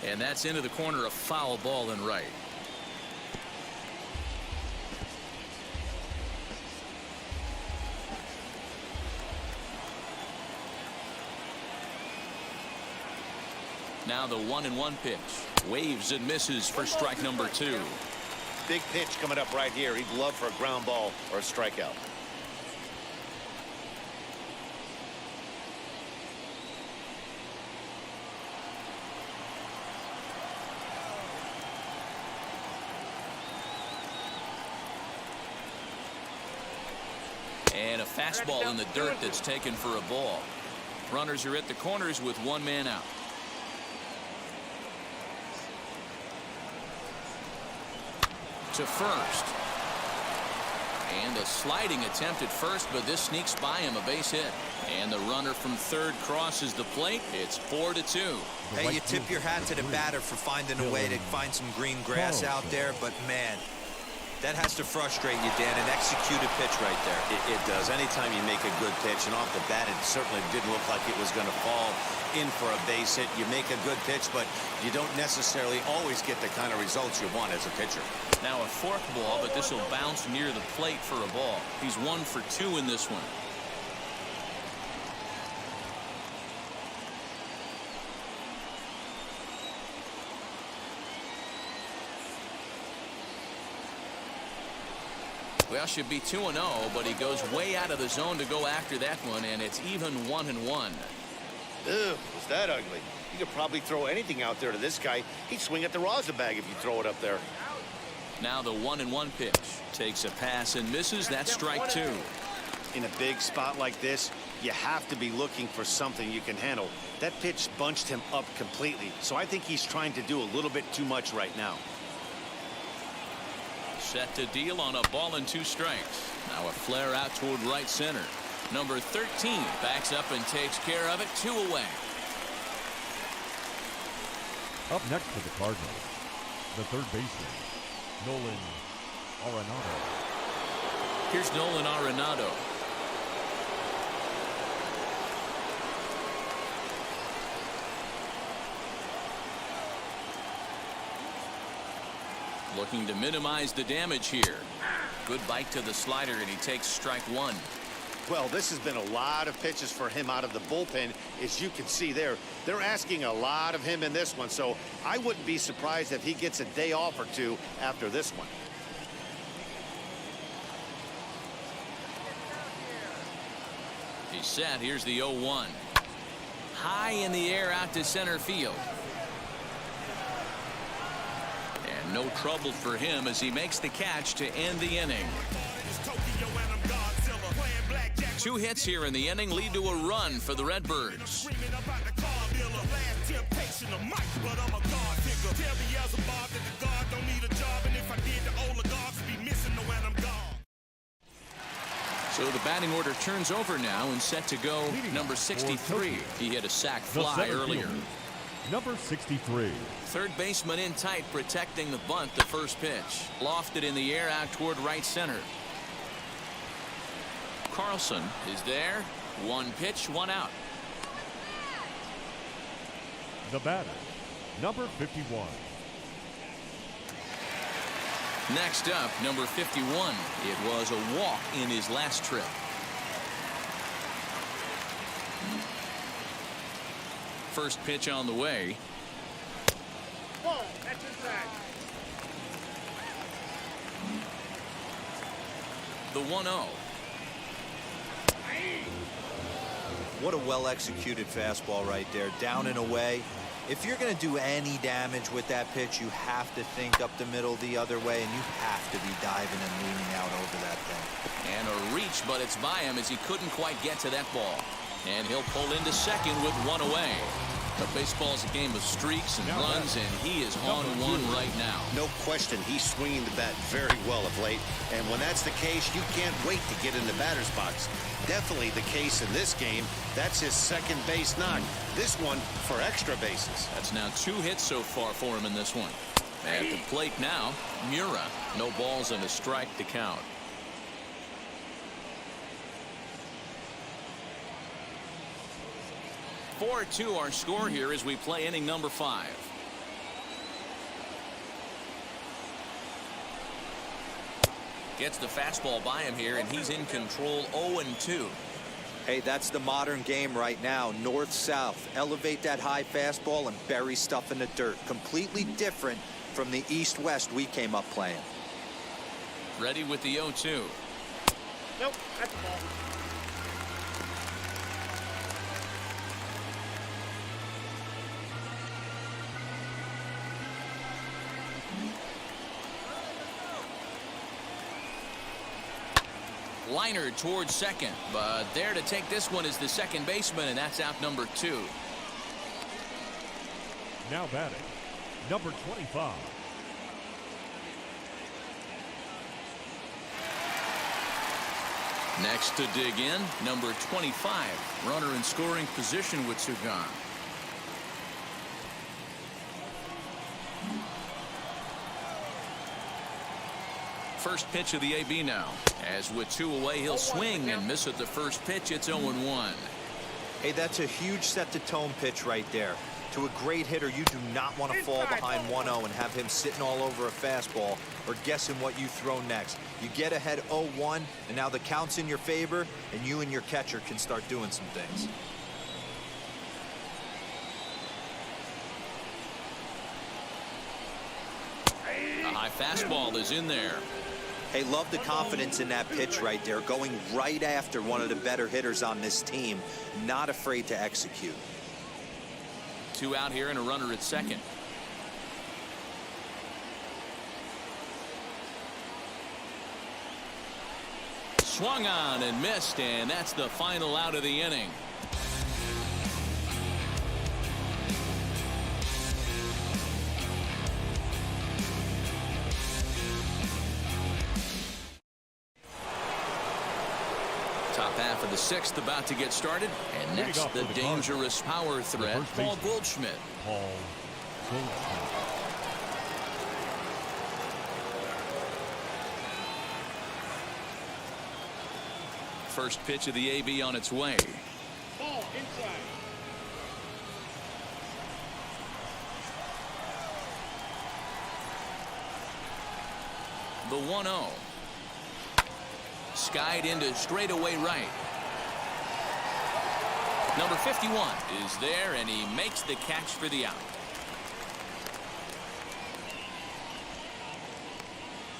And that's into the corner, a foul ball and right. Now the 1-1 pitch. Waves and misses for strike number 2. big pitch coming up right here. He'd love for a ground ball or a strikeout. And a fastball in the dirt that's taken for a ball. Runners are at the corners with one man out. To first. And a sliding attempt at first, but this sneaks by him, a base hit. And the runner from third crosses the plate. It's 4-2. Hey, you tip your hat to the batter for finding a way to find some green grass out there, but man, that has to frustrate you, Dan. An executed pitch right there. It does. Anytime you make a good pitch, and off the bat, it certainly didn't look like it was going to fall in for a base hit. You make a good pitch, but you don't necessarily always get the kind of results you want as a pitcher. Now a fork ball, but this will bounce near the plate for a ball. He's 1 for 2 in this one. Well, should be 2-0, but he goes way out of the zone to go after that one, and it's even 1-1. Ew, was that ugly? You could probably throw anything out there to this guy. He'd swing at the rosin bag if you throw it up there. Now the 1-1 pitch. Takes a pass and misses. That's strike 2. In a big spot like this, you have to be looking for something you can handle. That pitch bunched him up completely, so I think he's trying to do a little bit too much right now. Set to deal on a ball and 2 strikes. Now a flare out toward right center. Number 13 backs up and takes care of it. 2 away. Up next for the Cardinals, the third baseman, Nolan Arenado. Here's Nolan Arenado. Looking to minimize the damage here. Good bite to the slider, and he takes strike 1. Well, this has been a lot of pitches for him out of the bullpen. As you can see there, they're asking a lot of him in this one, so I wouldn't be surprised if he gets a day off or 2 after this one. He's set. Here's the 0-1. High in the air out to center field. And no trouble for him as he makes the catch to end the inning. 2 hits here in the inning lead to a run for the Redbirds. So the batting order turns over now and set to go number 63. He hit a sac fly earlier. Number 63. Third baseman in tight, protecting the bunt. The first pitch lofted in the air out toward right center. Carlson is there. 1 pitch, 1 out. The batter, number 51. Next up, number 51. It was a walk in his last trip. First pitch on the way. Ball, that's inside. The 1-0. What a well-executed fastball right there, down and away. If you're going to do any damage with that pitch, you have to think up the middle the other way, and you have to be diving and leaning out over that thing. And a reach, but it's by him as he couldn't quite get to that ball. And he'll pull into second with 1 away. But baseball's a game of streaks and runs, and he is on 1 right now. No question, he's swinging the bat very well of late. And when that's the case, you can't wait to get in the batter's box. Definitely the case in this game. That's his second base knock. This one for extra bases. That's now 2 hits so far for him in this one. At the plate now, Mura. No balls and a strike to count. (4-2) our score here as we play inning number 5. Gets the fastball by him here, and he's in control. 0-2. Hey, that's the modern game right now. North-south. Elevate that high fastball and bury stuff in the dirt. Completely different from the east-west we came up playing. Ready with the 0-2. Nope, that's a ball. Liner towards second, but there to take this one is the second baseman, and that's out number 2. Now batting, number 25. Next to dig in, number 25. Runner in scoring position with 2 gone. First pitch of the AB now. As with 2 away, he'll swing and miss at the first pitch. It's 0-1. Hey, that's a huge set-the-tone pitch right there. To a great hitter, you do not want to fall behind 1-0 and have him sitting all over a fastball or guessing what you throw next. You get ahead 0-1, and now the count's in your favor, and you and your catcher can start doing some things. A high fastball is in there. Hey, love the confidence in that pitch right there, going right after one of the better hitters on this team, not afraid to execute. 2 out here and a runner at second. Swung on and missed, and that's the final out of the inning. Top half of the 6th about to get started, and next the dangerous power threat, Paul Goldschmidt. Paul Goldschmidt. First pitch of the AB on its way. Ball inside. The 1-0. Skied into straightaway right. Number 51 is there, and he makes the catch for the out.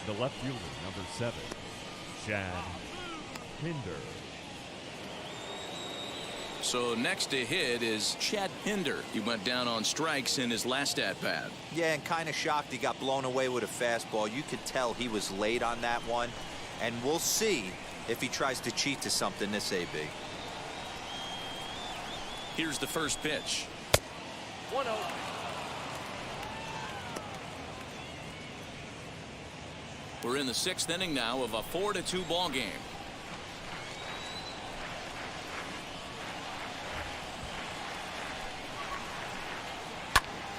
The left fielder, number 7, Chad Pinder. So next to hit is Chad Pinder. He went down on strikes in his last at-bat. Yeah, and kind of shocked he got blown away with a fastball. You could tell he was late on that one. And we'll see if he tries to cheat to something this AB. Here's the first pitch. 1-0. We're in the 6th inning now of a 4-2 ball game.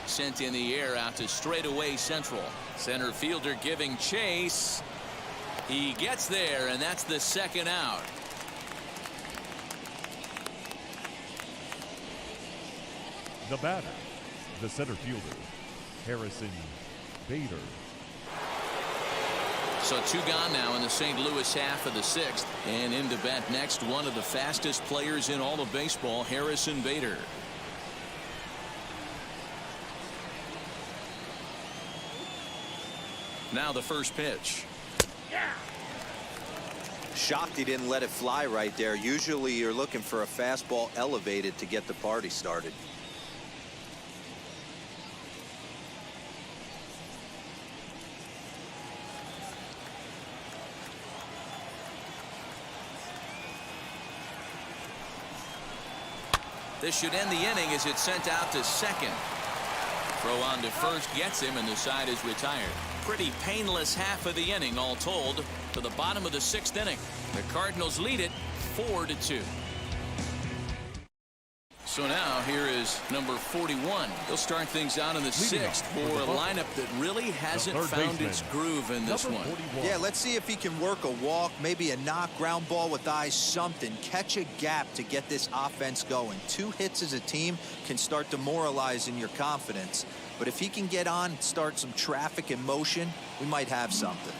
Sent in the air out to straightaway central. Center fielder giving chase. He gets there, and that's the second out. The batter, the center fielder, Harrison Bader. So 2 gone now in the St. Louis half of the 6th. And in to bat next, one of the fastest players in all of baseball, Harrison Bader. Now the first pitch. Shocked he didn't let it fly right there. Usually you're looking for a fastball elevated to get the party started. This should end the inning as it's sent out to second. Throw on to first gets him, and the side is retired. Pretty painless half of the inning all told. To the bottom of the 6th inning, the Cardinals lead it 4-2. So now here is number 41. He'll start things out in the 6th for a lineup that really hasn't found its groove in this one. Yeah, let's see if he can work a walk, maybe a knock, ground ball with eyes, something. Catch a gap to get this offense going. 2 hits as a team can start demoralizing your confidence. But if he can get on, start some traffic in motion, we might have something.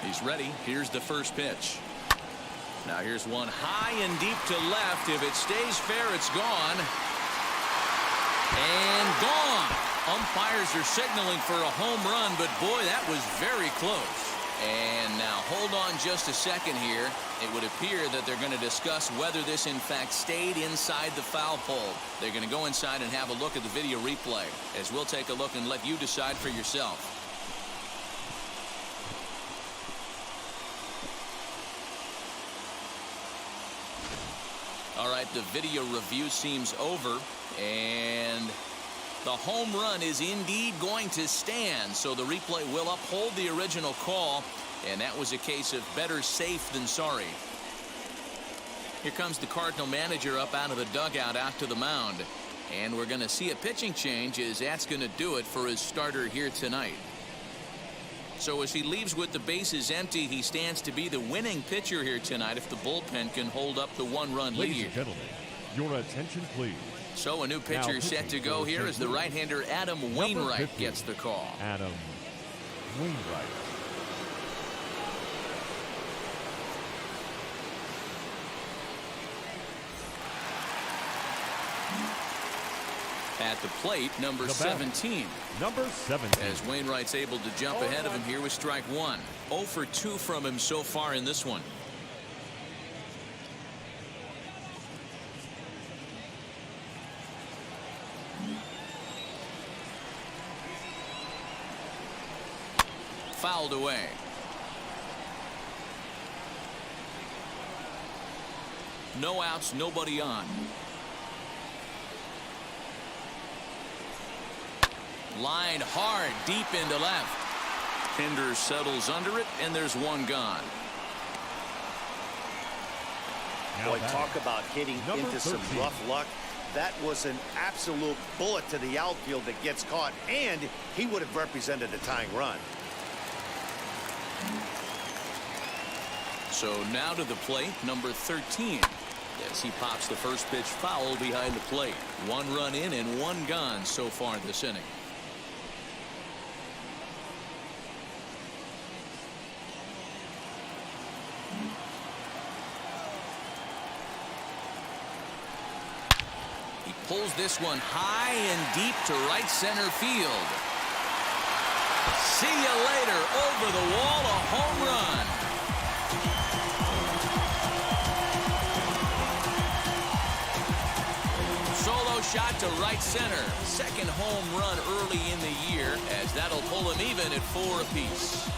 He's ready. Here's the first pitch. Now here's one high and deep to left. If it stays fair, it's gone. And gone. Umpires are signaling for a home run, but boy, that was very close. And now hold on just a second here. It would appear that they're going to discuss whether this in fact stayed inside the foul pole. They're going to go inside and have a look at the video replay, as we'll take a look and let you decide for yourself. All right, the video review seems over, and the home run is indeed going to stand, so the replay will uphold the original call, and that was a case of better safe than sorry. Here comes the Cardinal manager up out of the dugout out to the mound, and we're going to see a pitching change, as that's going to do it for his starter here tonight. So as he leaves with the bases empty, he stands to be the winning pitcher here tonight if the bullpen can hold up the one-run lead. Ladies and gentlemen, your attention please. So a new pitcher set to go here as the right-hander Adam Wainwright gets the call. Adam Wainwright. At the plate, number 17. Number 17. As Wainwright's able to jump ahead of him here with strike one. 0 for 2 from him so far in this one. Fouled away. No outs, nobody on. Line hard deep into left. Pinder settles under it, and there's one gone. Boy, talk about hitting into some rough luck. That was an absolute bullet to the outfield that gets caught, and he would have represented a tying run. So now to the plate, number 13. As he pops the first pitch foul behind the plate. 1 run in and 1 gone so far this inning. He pulls this one high and deep to right center field. See you later. Over the wall, a home run. Solo shot to right center. Second home run early in the year, as that'll pull him even at 4 apiece.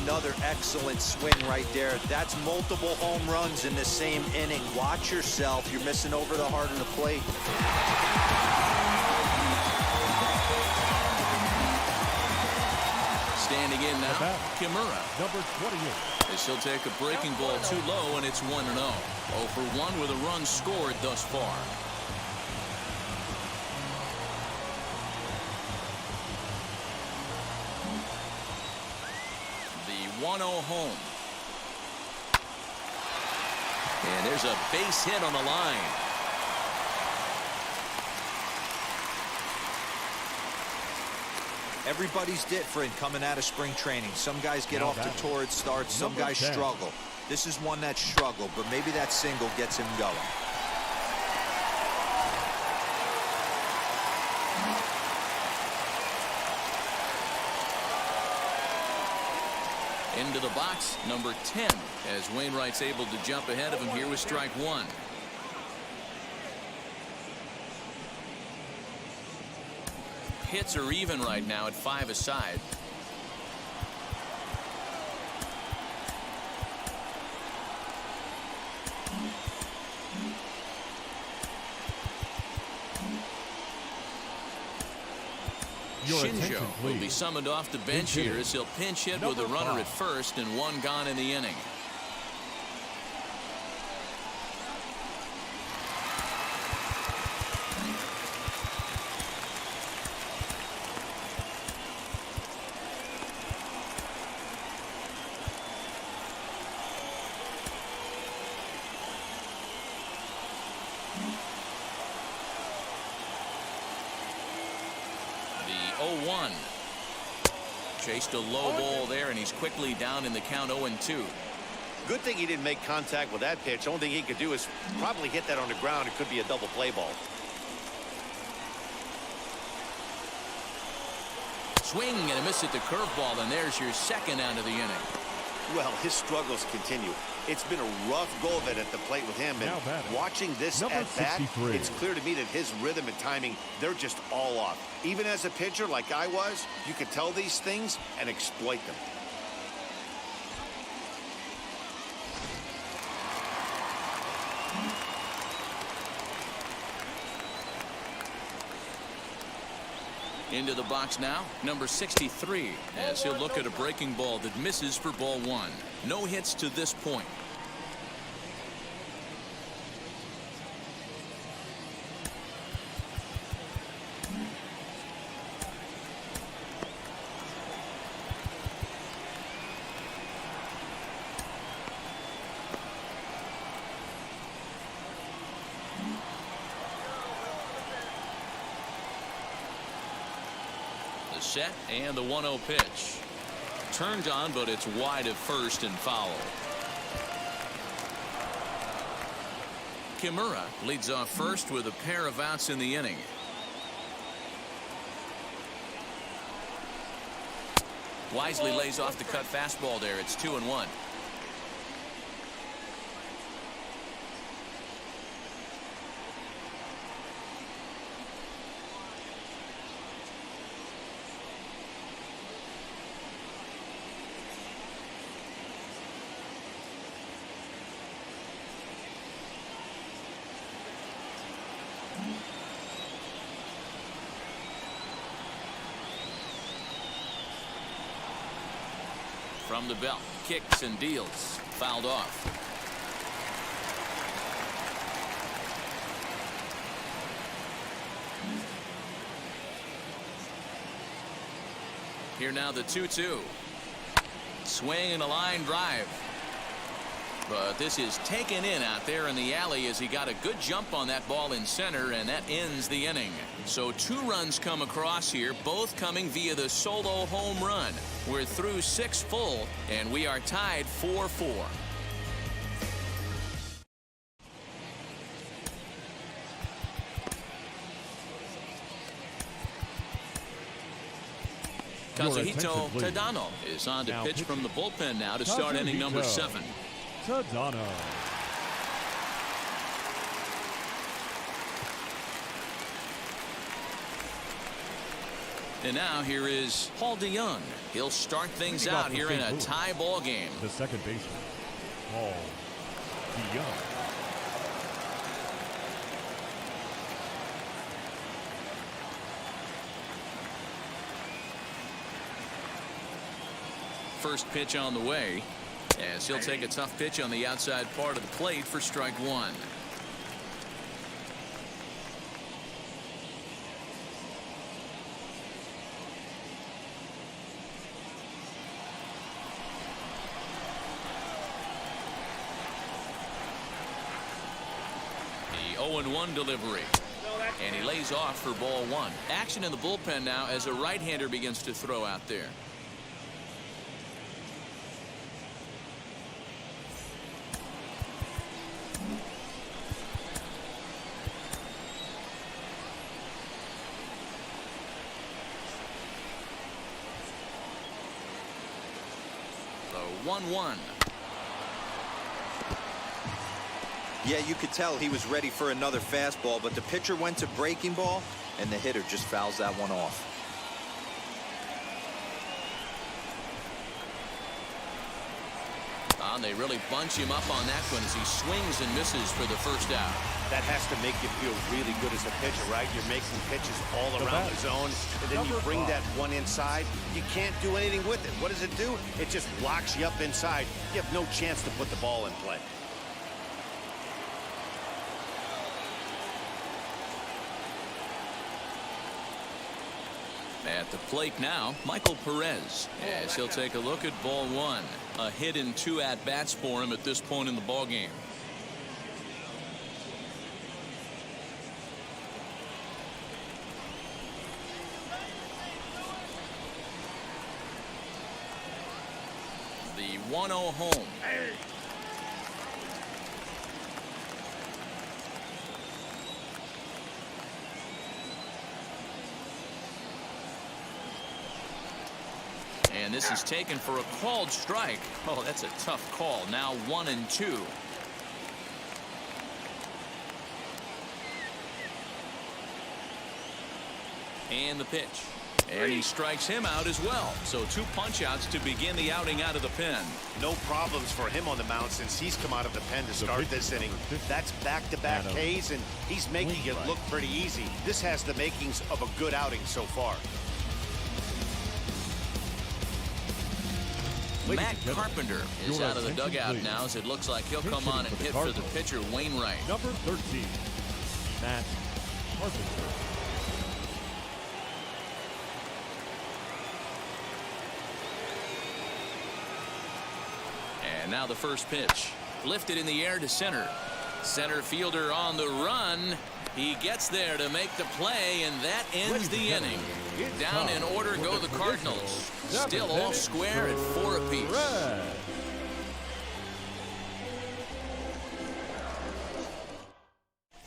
Another excellent swing right there. That's multiple home runs in the same inning. Watch yourself. You're missing over the heart of the plate. Standing in now, Kimura. Number 28. As he'll take a breaking ball too low, and it's 1-0. 0 for 1 with a run scored thus far. The 1-0 home. And there's a base hit on the line. Everybody's different coming out of spring training. Some guys get off to torrid starts. Some guys struggle. This is one that struggled, but maybe that single gets him going. Into the box, number 10, as Wainwright's able to jump ahead of him here with strike one. Hits are even right now at 5 aside. Shinjo will be summoned off the bench here as he'll pinch hit with a runner at first and 1 gone in the inning. The 0-1. Chased a low ball there, and he's quickly down in the count 0-2. Good thing he didn't make contact with that pitch. Only thing he could do is probably hit that on the ground. It could be a double play ball. Swing and a miss at the curveball, and there's your second out of the inning. Well, his struggles continue. It's been a rough go of it at the plate with him. And watching this at bat, it's clear to me that his rhythm and timing, they're just all off. Even as a pitcher like I was, you could tell these things and exploit them. Into the box now, number 63, as he'll look at a breaking ball that misses for ball one. No hits to this point. The set and the 1-0 pitch. Turned on, but it's wide at first and foul. Kimura leads off first with a pair of outs in the inning. Wisely lays off the cut fastball there. It's 2-1. From the belt, kicks and deals. Fouled off. Here now the 2-2. Swing and a line drive. But this is taken in out there in the alley as he got a good jump on that ball in center, and that ends the inning. So 2 runs come across here, both coming via the solo home run. We're through 6 full, and we are tied 4-4. Kazuhito Tadano is on to pitch from the bullpen now to start inning number 7. Tadano. And now here is Paul DeYoung. He'll start things out here in a tie ball game. The second baseman, Paul DeYoung. First pitch on the way, as he'll take a tough pitch on the outside part of the plate for strike 1. The 0-1 delivery. And he lays off for ball 1. Action in the bullpen now as a right-hander begins to throw out there. The 1-1. Yeah, you could tell he was ready for another fastball, but the pitcher went to breaking ball, and the hitter just fouls that one off. They really bunch him up on that one as he swings and misses for the first out. That has to make you feel really good as a pitcher, right? You're making pitches all around the zone, and then you bring that one inside. You can't do anything with it. What does it do? It just locks you up inside. You have no chance to put the ball in play. At the plate now, Michael Perez, as he'll take a look at ball 1. A hit in 2 at-bats for him at this point in the ballgame. The 1-0 home. And this is taken for a called strike. Oh, that's a tough call. Now 1-2. And the pitch. And he strikes him out as well. So 2 punch-outs to begin the outing out of the pen. No problems for him on the mound since he's come out of the pen to start this inning. That's back-to-back Ks, and he's making it look pretty easy. This has the makings of a good outing so far. Matt Carpenter is out of the dugout now, as it looks like he'll come on and hit for the pitcher, Wainwright. Number 13, Matt Carpenter. And now the first pitch. Lifted in the air to center. Center fielder on the run. He gets there to make the play, and that ends the inning. Down in order go the Cardinals. Still all square at 4 apiece.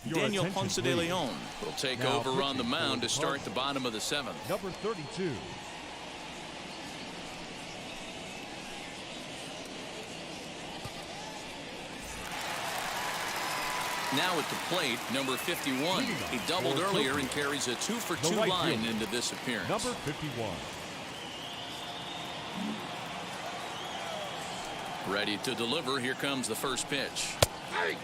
Daniel Ponce de Leon will take over on the mound to start the bottom of the 7th. Number 32. Now at the plate, number 51. He doubled earlier and carries a 2-for-2 line into this appearance. Number 51. Ready to deliver. Here comes the first pitch. Hey!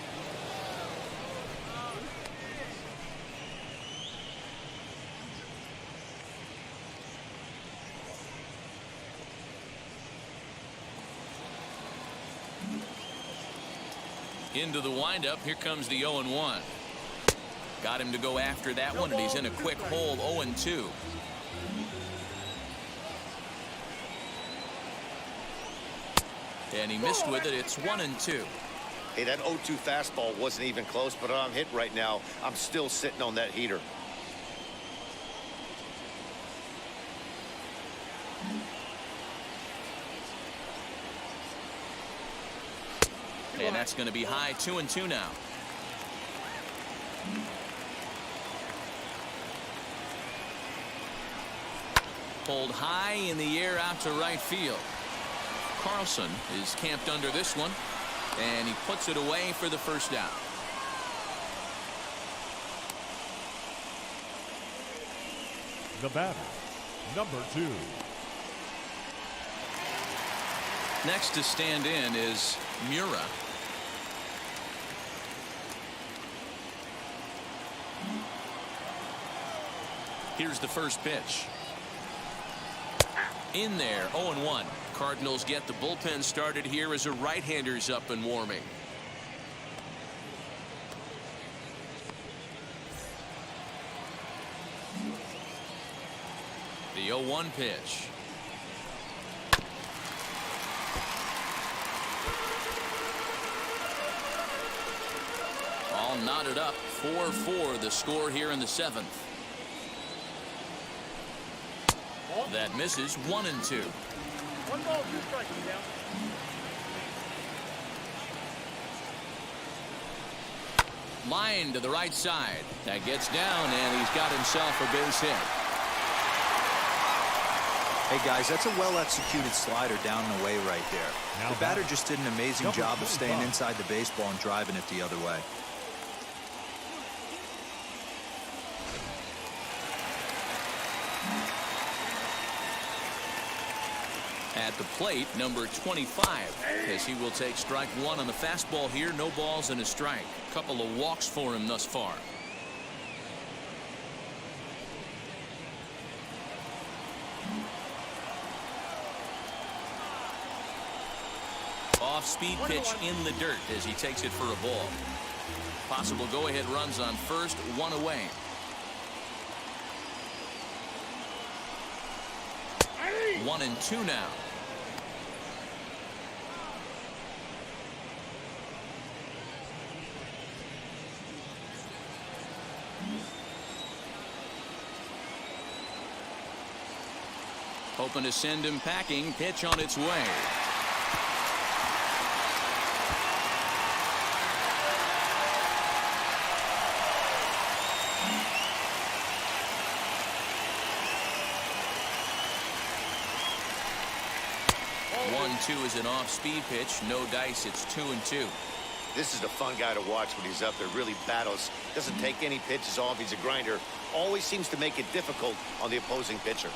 Into the windup. Here comes the 0-1. Got him to go after that one, and he's in a quick hole. 0-2. And he missed with it. It's 1-2. Hey, that 0-2 fastball wasn't even close, but I'm hit right now. I'm still sitting on that heater. And that's going to be high. 2-2 now. Pulled high in the air out to right field. Carlson is camped under this one, and he puts it away for the first out. The batter, number 2. Next to stand in is Mura. Here's the first pitch. In there. 0-1. Cardinals get the bullpen started here as a right-hander's up and warming. The 0-1 pitch. All knotted up. 4-4 the score here in the 7th. That misses. 1-2. 1 ball, 2 strikes, down. Line to the right side. That gets down, and he's got himself a base hit. Hey guys, that's a well-executed slider down and away right there. The batter just did an amazing job of staying inside the baseball and driving it the other way. At the plate, number 25, as he will take strike 1 on the fastball here. No balls and a strike. Couple of walks for him thus far. Off-speed pitch in the dirt as he takes it for a ball. Possible go-ahead runs on first, 1 away. Hey! 1-2 now. Hoping to send him packing. Pitch on its way. 1-2 is an off-speed pitch. No dice. It's 2-2. This is a fun guy to watch when he's up there. Really battles. Doesn't take any pitches off. He's a grinder. Always seems to make it difficult on the opposing pitcher.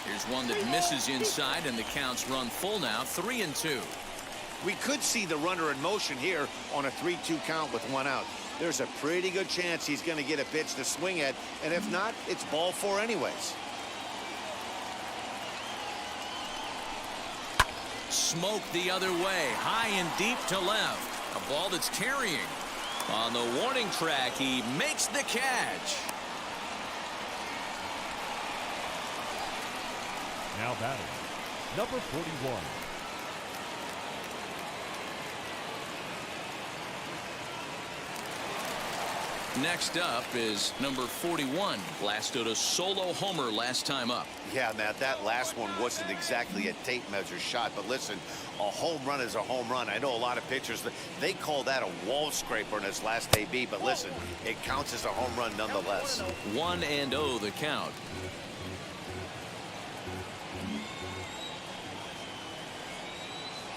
Here's one that misses inside, and the count's run full now. 3-2. We could see the runner in motion here on a 3-2 count with one out. There's a pretty good chance he's going to get a pitch to swing at, and if not, it's ball four anyways. Smoke the other way, high and deep to left. A ball that's carrying. On the warning track, he makes the catch. Now batting, number 41. Next up is number 41. Blasted a solo homer last time up. Yeah, Matt, that last one wasn't exactly a tape measure shot, but listen, a home run is a home run. I know a lot of pitchers, they call that a wall scraper in his last AB, but listen, it counts as a home run nonetheless. 1-0 the count.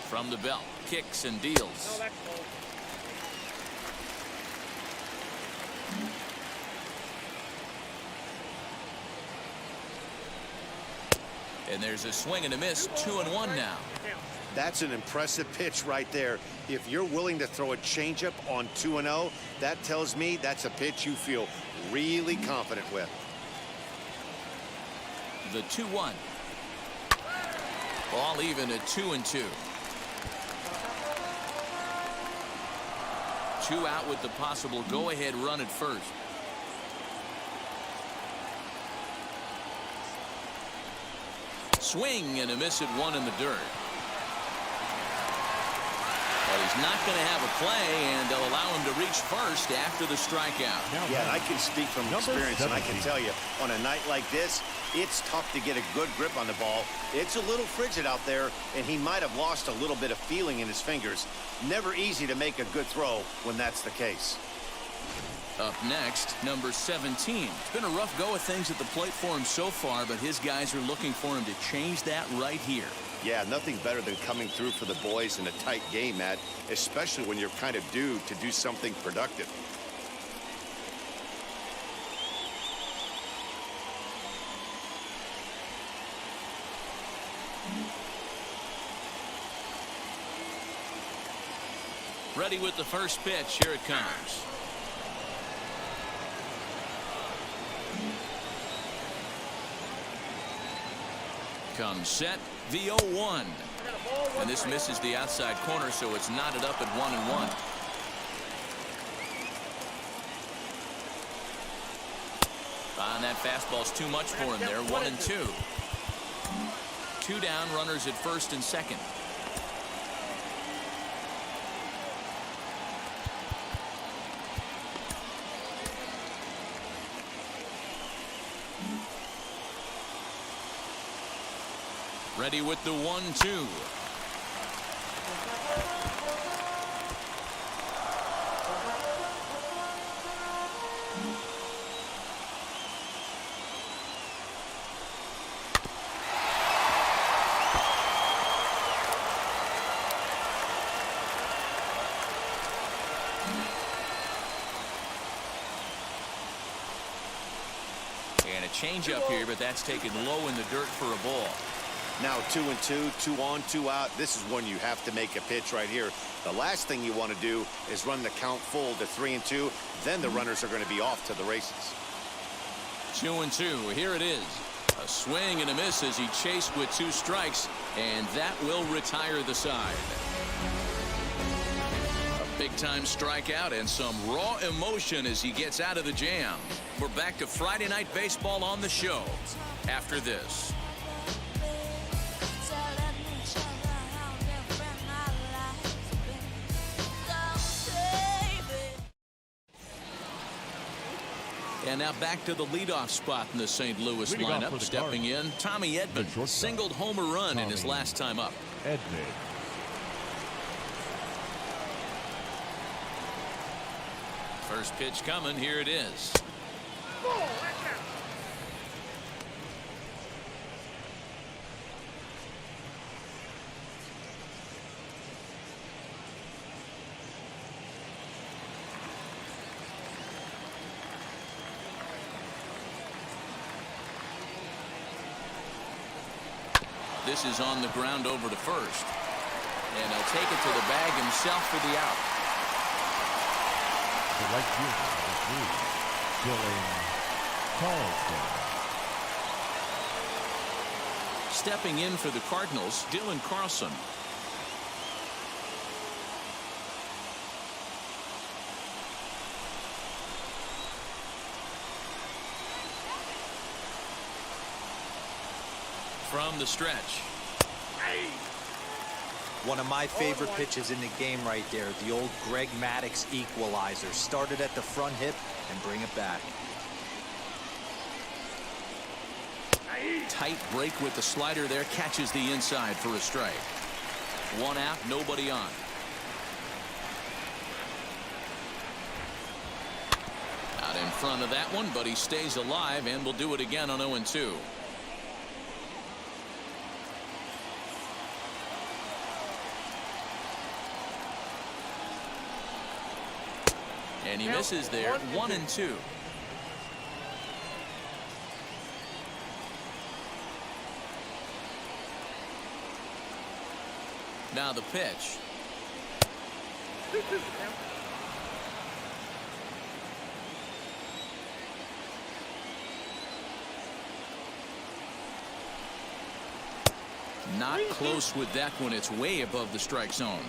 From the belt, kicks and deals. And there's a swing and a miss. 2-1 now. That's an impressive pitch right there. If you're willing to throw a changeup on 2-0, that tells me that's a pitch you feel really confident with. The 2-1. Ball even at 2-2. 2 out with the possible go-ahead run at first. Swing and a miss at 1 in the dirt. But he's not going to have a play, and they'll allow him to reach first after the strikeout. Yeah, and I can speak from experience, and I can tell you, on a night like this, it's tough to get a good grip on the ball. It's a little frigid out there, and he might have lost a little bit of feeling in his fingers. Never easy to make a good throw when that's the case. Up next, number 17. It's been a rough go of things at the plate for him so far, but his guys are looking for him to change that right here. Yeah, nothing better than coming through for the boys in a tight game, Matt, especially when you're kind of due to do something productive. Ready with the first pitch. Here it comes. Comes set, the 0-1. And this misses the outside corner, so it's knotted up at 1-1. And that fastball's too much for him there. 1-2. 2 down, runners at first and second. Ready with the 1-2. And a changeup here, but that's taken low in the dirt for a ball. Now 2-2, 2 on, 2 out. This is when you have to make a pitch right here. The last thing you want to do is run the count full to 3-2. Then the runners are going to be off to the races. 2-2. Here it is. A swing and a miss as he chased with 2 strikes, and that will retire the side. A big-time strikeout and some raw emotion as he gets out of the jam. We're back to Friday Night Baseball on the show after this. And now back to the leadoff spot in the St. Louis lineup. Stepping in, Tommy Edman singled home run in his last time up. Edman. First pitch coming. Here it is. This is on the ground over to first. And he'll take it to the bag himself for the out. The right fielder, Dylan Carlson. Stepping in for the Cardinals, Dylan Carlson. From the stretch. One of my favorite pitches in the game right there. The old Greg Maddux equalizer. Started at the front hip and bring it back. Tight break with the slider there. Catches the inside for a strike. One out, nobody on. Out in front of that one, but he stays alive and will do it again on 0-2. And he misses there. 1-2. Now the pitch. Not close with that one. It's way above the strike zone.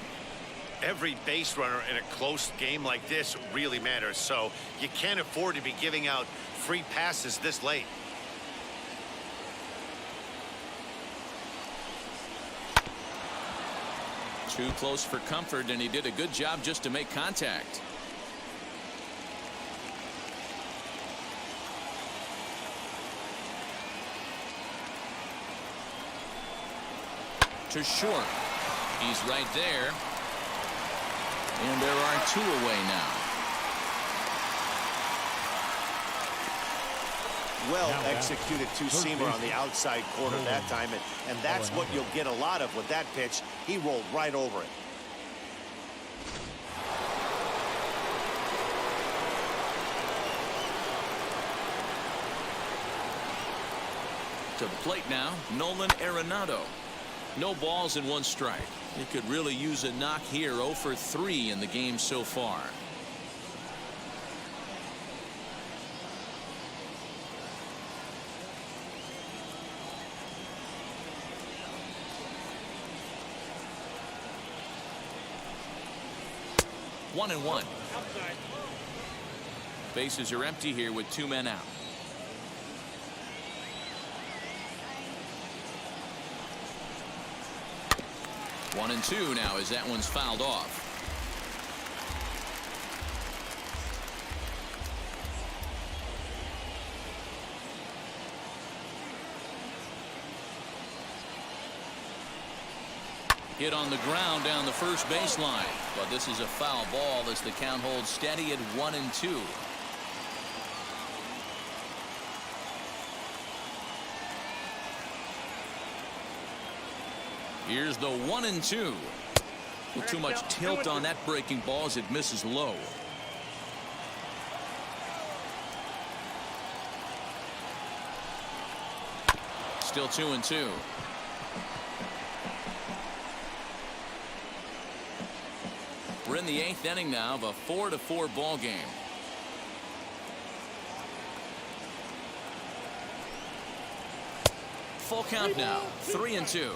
Every base runner in a close game like this really matters, so you can't afford to be giving out free passes this late. Too close for comfort, and he did a good job just to make contact. To short. He's right there. And there are 2 away now. Well executed two-seamer on the outside corner that time, and that's what you'll get a lot of with that pitch. He rolled right over it. To the plate now, Nolan Arenado. No balls and 1 strike. He could really use a knock here. 0 for 3 in the game so far. One and one. Bases are empty here with 2 men out. One and two now as that one's fouled off. Hit on the ground down the first baseline, but this is a foul ball as the count holds steady at 1-2. Here's the 1-2. With too much tilt on that breaking ball as it misses low. Still 2-2. We're in the 8th inning now of a 4-4 ball game. Full count now, 3-2.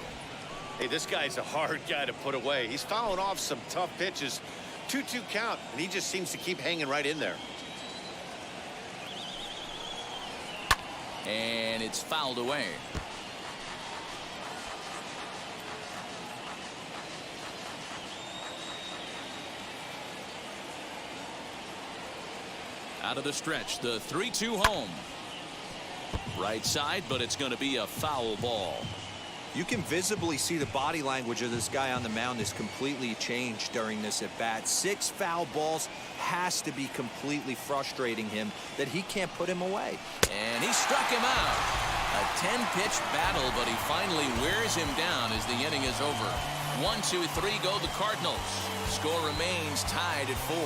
Hey, this guy's a hard guy to put away. He's fouling off some tough pitches. 2-2 count, and he just seems to keep hanging right in there. And it's fouled away. Out of the stretch, the 3-2 home. Right side, but it's going to be a foul ball. You can visibly see the body language of this guy on the mound has completely changed during this at bat. 6 foul balls has to be completely frustrating him that he can't put him away. And he struck him out. A 10-pitch battle, but he finally wears him down as the inning is over. 1-2-3 go the Cardinals. Score remains tied at 4.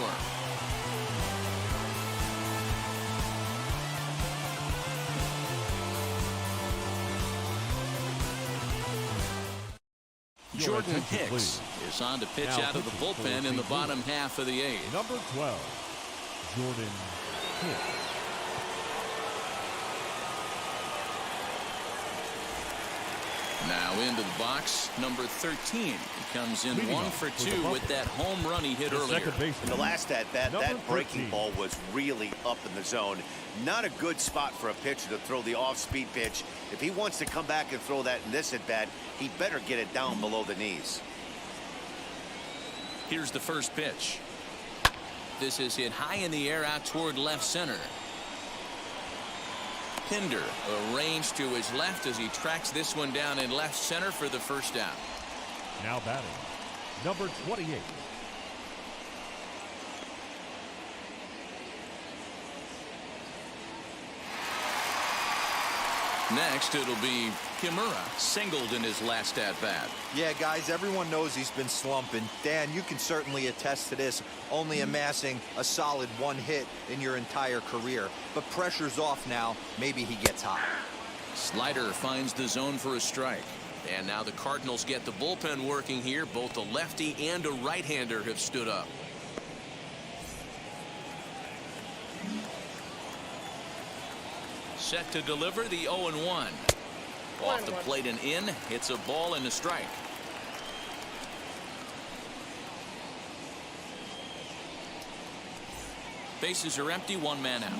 Jordan attention, Hicks please. is on to pitch Now out of the pitching for bullpen in the St. bottom Louis. half of the eighth. Number 12, Jordan Hicks. Now into the box, number 13. He comes in Leading 1 off for for the 2 with Buffalo. that home run he hit The earlier. second baseman. The last at-bat, Number that breaking 13. ball was really up in the zone. Not a good spot for a pitcher to throw the off-speed pitch. If he wants to come back and throw that in this at-bat, he better get it down below the knees. Here's the first pitch. This is hit high in the air out toward left center. Pinder arranged to his left as he tracks this one down in left center for the first out. Now batting, number 28. Next, it'll be Kimura, singled in his last at-bat. Yeah, guys, everyone knows he's been slumping. Dan, you can certainly attest to this, only amassing a solid 1 hit in your entire career. But pressure's off now. Maybe he gets hot. Slider finds the zone for a strike. And now the Cardinals get the bullpen working here. Both a lefty and a right-hander have stood up. Set to deliver the 0-1. Off the plate and in. Hits a ball and a strike. Bases are empty, 1 man out.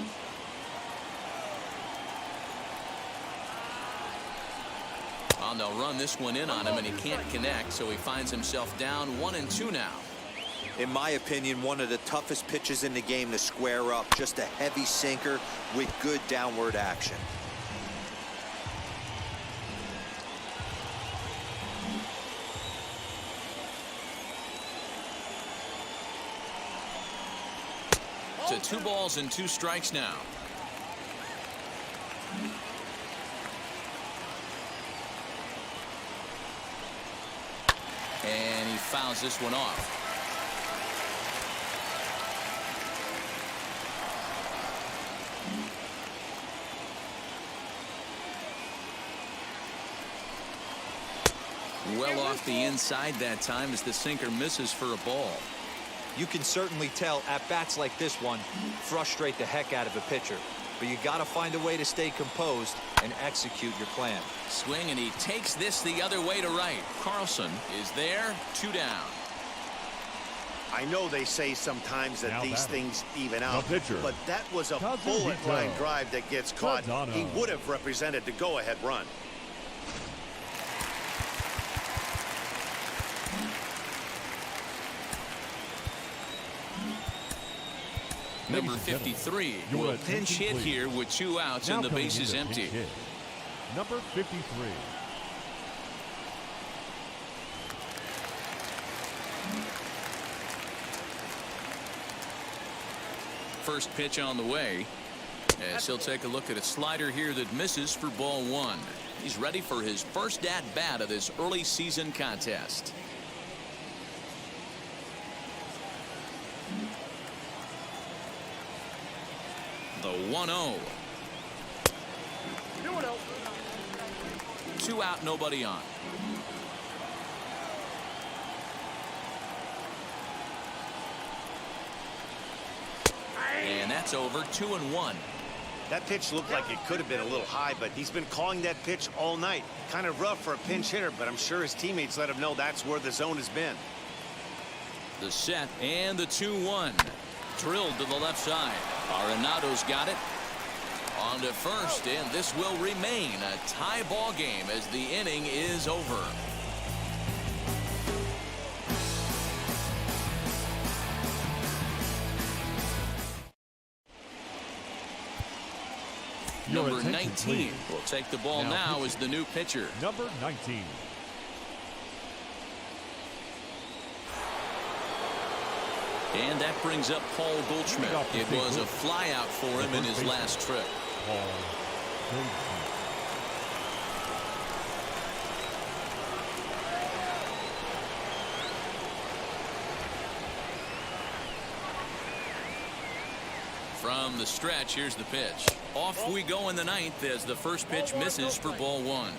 Oh, they'll run this one in on him, and he can't connect, so he finds himself down 1-2 now. In my opinion, one of the toughest pitches in the game to square up. Just a heavy sinker with good downward action. To 2 balls and 2 strikes now. And he fouls this one off. Well off the inside that time as the sinker misses for a ball. You can certainly tell at bats like this one frustrate the heck out of a pitcher. But you got to find a way to stay composed and execute your plan. Swing, and he takes this the other way to right. Carlson is there, 2 down. I know they say sometimes that Now these batting, things even out, the pitcher, but that was a Kazuhito bullet line drive that gets caught. Cardano. He would have represented the go-ahead run. Number 53 will pinch hit here with 2 outs and the base is empty. Number 53. First pitch on the way, as he'll take a look at a slider here that misses for ball 1. He's ready for his first at-bat of this early season contest. The 1-0. 2 out, nobody on. And that's over, 2-1. That pitch looked like it could have been a little high, but he's been calling that pitch all night. Kind of rough for a pinch hitter, but I'm sure his teammates let him know that's where the zone has been. The set and the 2-1. Drilled to the left side. Arenado's got it. On to first, and this will remain a tie ball game as the inning is over. Number 19 will take the ball now as the new pitcher. Number 19. And that brings up Paul Goldschmidt. It was a flyout for him in his last trip. Paul Goldschmidt. From the stretch, here's the pitch. Off we go in the ninth as the first pitch misses for ball 1.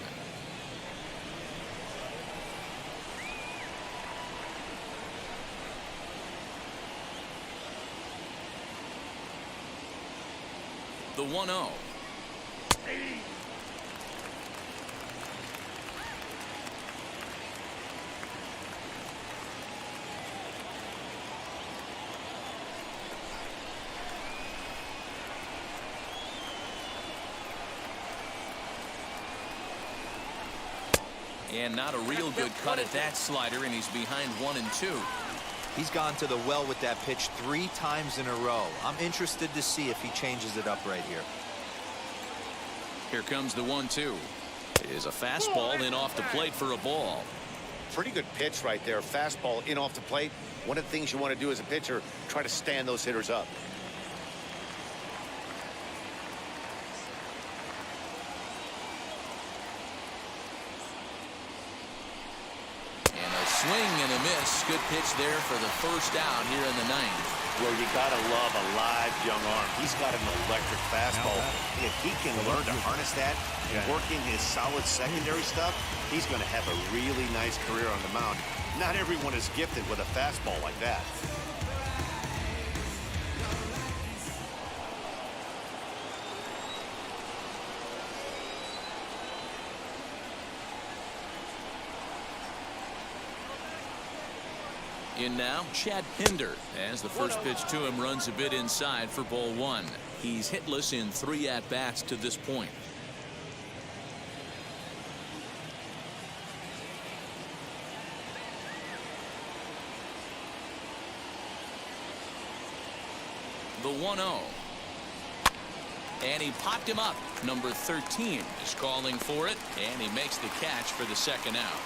The 1-0. And not a real good cut at that slider, and he's behind 1-2. He's gone to the well with that pitch 3 times in a row. I'm interested to see if he changes it up right here. Here comes the 1-2. It is a fastball in off the plate for a ball. Pretty good pitch right there. Fastball in off the plate. One of the things you want to do as a pitcher, try to stand those hitters up. Swing and a miss. Good pitch there for the first out here in the 9th. Well, you gotta love a live young arm. He's got an electric fastball. If he can learn to harness that and work in his solid secondary stuff, he's going to have a really nice career on the mound. Not everyone is gifted with a fastball like that. In now, Chad Pinder, as the first pitch to him runs a bit inside for ball 1. He's hitless in 3 at-bats to this point. The 1-0. And he popped him up. Number 13 is calling for it, and he makes the catch for the second out.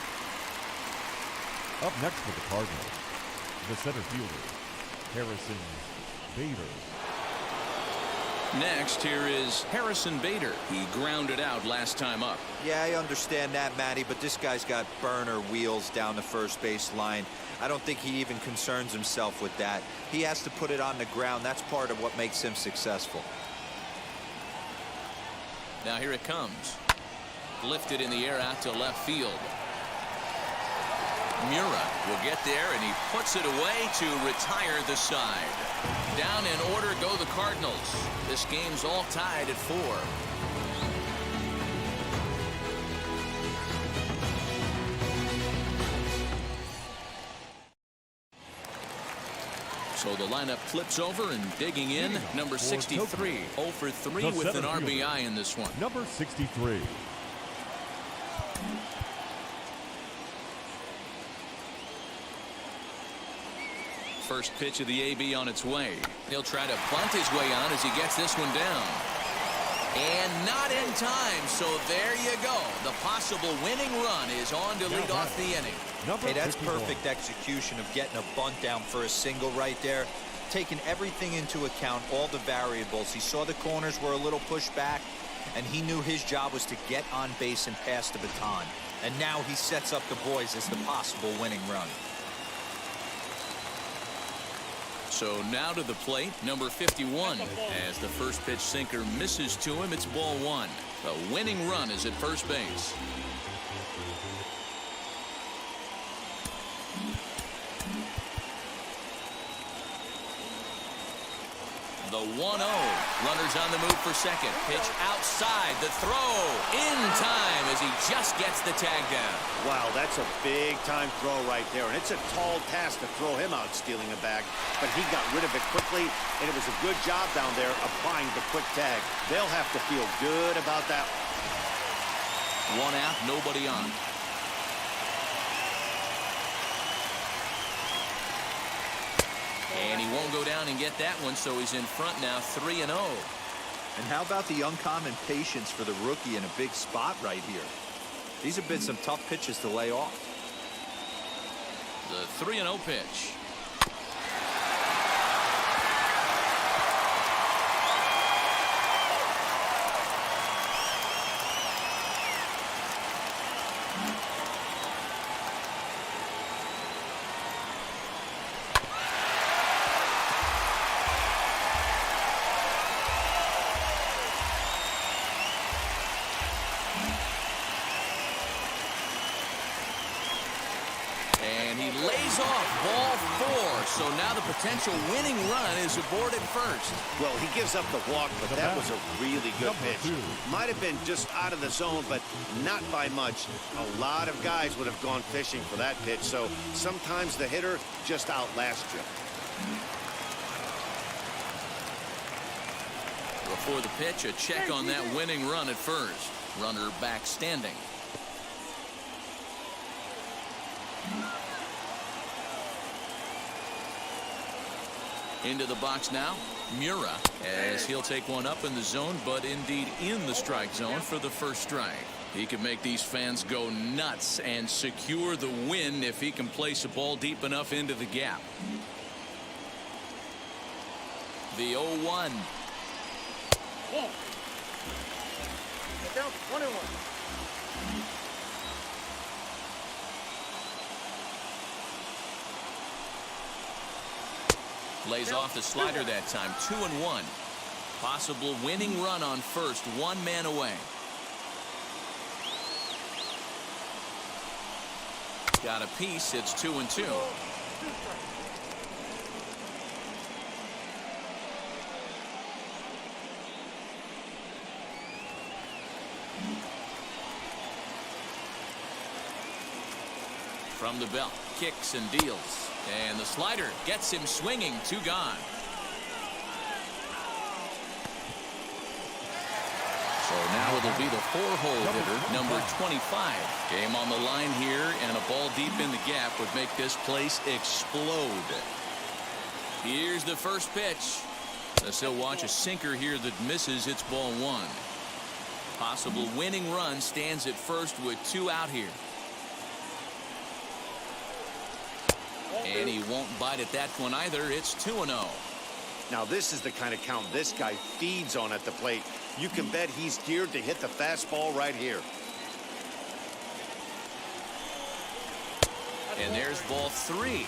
Up next for the Cardinals, the center fielder, Harrison Bader. Next, here is Harrison Bader. He grounded out last time up. Yeah, I understand that, Matty, but this guy's got burner wheels down the first base line. I don't think he even concerns himself with that. He has to put it on the ground. That's part of what makes him successful. Now here it comes. Lifted in the air out to left field. Mura will get there, and he puts it away to retire the side. Down in order go the Cardinals. This game's all tied at 4. So the lineup flips over, and digging in, number 63. 0 for 3 with an RBI in this one. Number 63. First pitch of the AB on its way. He'll try to bunt his way on as he gets this one down. And not in time, so there you go. The possible winning run is on to lead off the inning. Hey, that's perfect execution of getting a bunt down for a single right there. Taking everything into account, all the variables. He saw the corners were a little pushed back, and he knew his job was to get on base and pass the baton. And now he sets up the boys as the possible winning run. So now to the plate, number 51. As the first pitch sinker misses to him, it's ball 1. The winning run is at first base. The 1-0. Runners on the move for second. Pitch outside. The throw in time as he just gets the tag down. Wow, that's a big-time throw right there, and it's a tall task to throw him out stealing a bag, but he got rid of it quickly, and it was a good job down there applying the quick tag. They'll have to feel good about that. 1 out, nobody on. And he won't go down and get that one, so he's in front now, 3-0. And how about the uncommon patience for the rookie in a big spot right here? These have been some tough pitches to lay off. The 3-0 pitch. lays off ball 4. So now the potential winning run is aborted first. Well, he gives up the walk, but that was a really good pitch. Might have been just out of the zone, but not by much. A lot of guys would have gone fishing for that pitch, so sometimes the hitter just outlasts you. Before the pitch, a check on that winning run at first. Runner back standing. Into the box now, Mura, as he'll take one up in the zone, but indeed in the strike zone for the first strike. He can make these fans go nuts and secure the win if he can place a ball deep enough into the gap. The 0-1. Get down, 1-1. Lays off the slider that time. 2-1. Possible winning run on first. One man away. Got a piece. It's 2-2. From the belt, kicks and deals. And the slider gets him swinging. 2 gone. So now it'll be the 4-hole hitter, number 25. Game on the line here, and a ball deep in the gap would make this place explode. Here's the first pitch. As he'll watch a sinker here that misses. It's ball 1. Possible winning run stands at first with 2 out here. And he won't bite at that one either. It's 2-0. Now this is the kind of count this guy feeds on at the plate. You can bet he's geared to hit the fastball right here. And there's ball 3.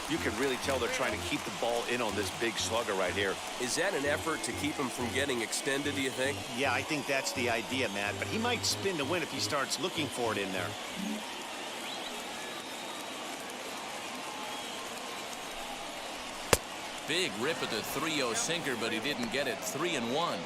You can really tell they're trying to keep the ball in on this big slugger right here. Is that an effort to keep him from getting extended, do you think? Yeah, I think that's the idea, Matt. But he might spin to win if he starts looking for it in there. Big rip at the 3-0 sinker, but he didn't get it. 3-1.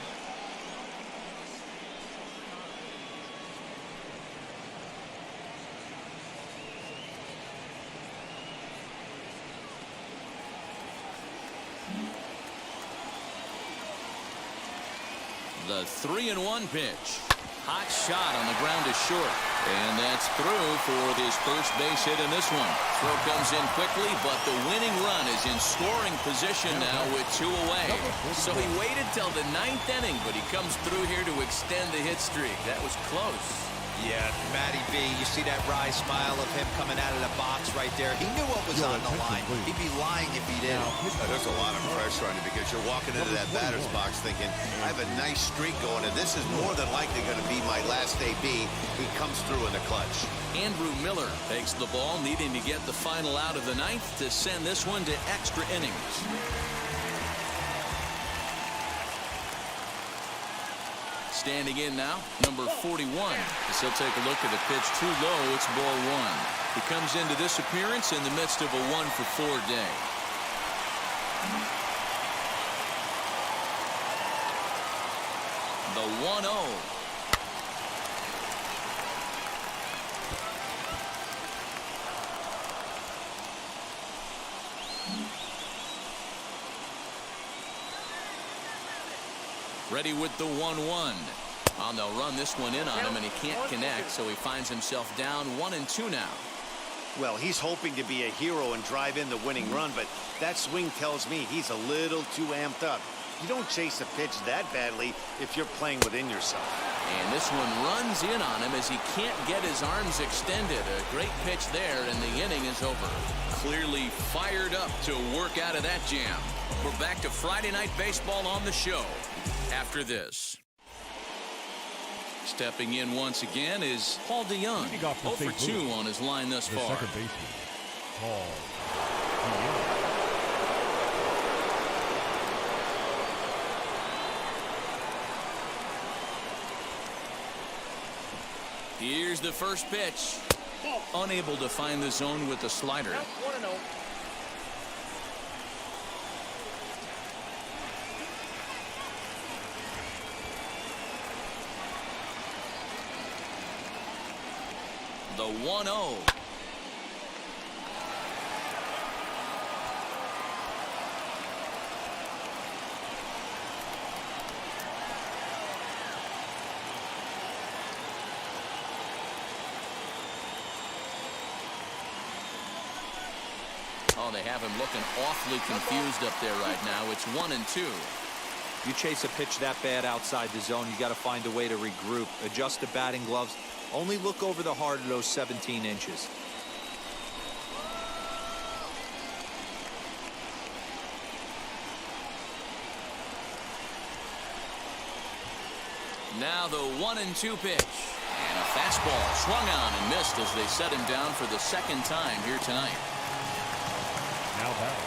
The 3-1 pitch. Hot shot on the ground is short. And that's through for his first base hit in this one. Throw comes in quickly, but the winning run is in scoring position now with 2 away. So he waited till the 9th inning, but he comes through here to extend the hit streak. That was close. Yeah, Matty B, you see that wry smile of him coming out of the box right there. He knew what was on the line. He'd be lying if he didn't. There's a lot of pressure on you because you're walking into that batter's box thinking, I have a nice streak going, and this is more than likely going to be my last AB. He comes through in the clutch. Andrew Miller takes the ball, needing to get the final out of the 9th to send this one to extra innings. Standing in now, number 41. As he'll take a look at the pitch too low, it's ball 1. He comes into this appearance in the midst of a 1-for-4 day. The 1-0. Ready with the 1-1. Oh, they'll run this one in on him, and he can't connect, so he finds himself down 1-2 now. Well, he's hoping to be a hero and drive in the winning run, but that swing tells me he's a little too amped up. You don't chase a pitch that badly if you're playing within yourself. And this one runs in on him as he can't get his arms extended. A great pitch there, and the inning is over. Clearly fired up to work out of that jam. We're back to Friday Night Baseball on the show after this. Stepping in once again is Paul DeYoung. 0 for 2 on his line thus far. Second baseman, Paul DeYoung. Here's the first pitch. Unable to find the zone with the slider. Count 1-0. The 1-0. Oh, they have him looking awfully confused up there right now. It's 1-2. You chase a pitch that bad outside the zone, you got to find a way to regroup, adjust the batting gloves. Only look over the heart of those 17 inches. Now the 1-2 pitch. And a fastball swung on and missed as they set him down for the second time here tonight. Now batting.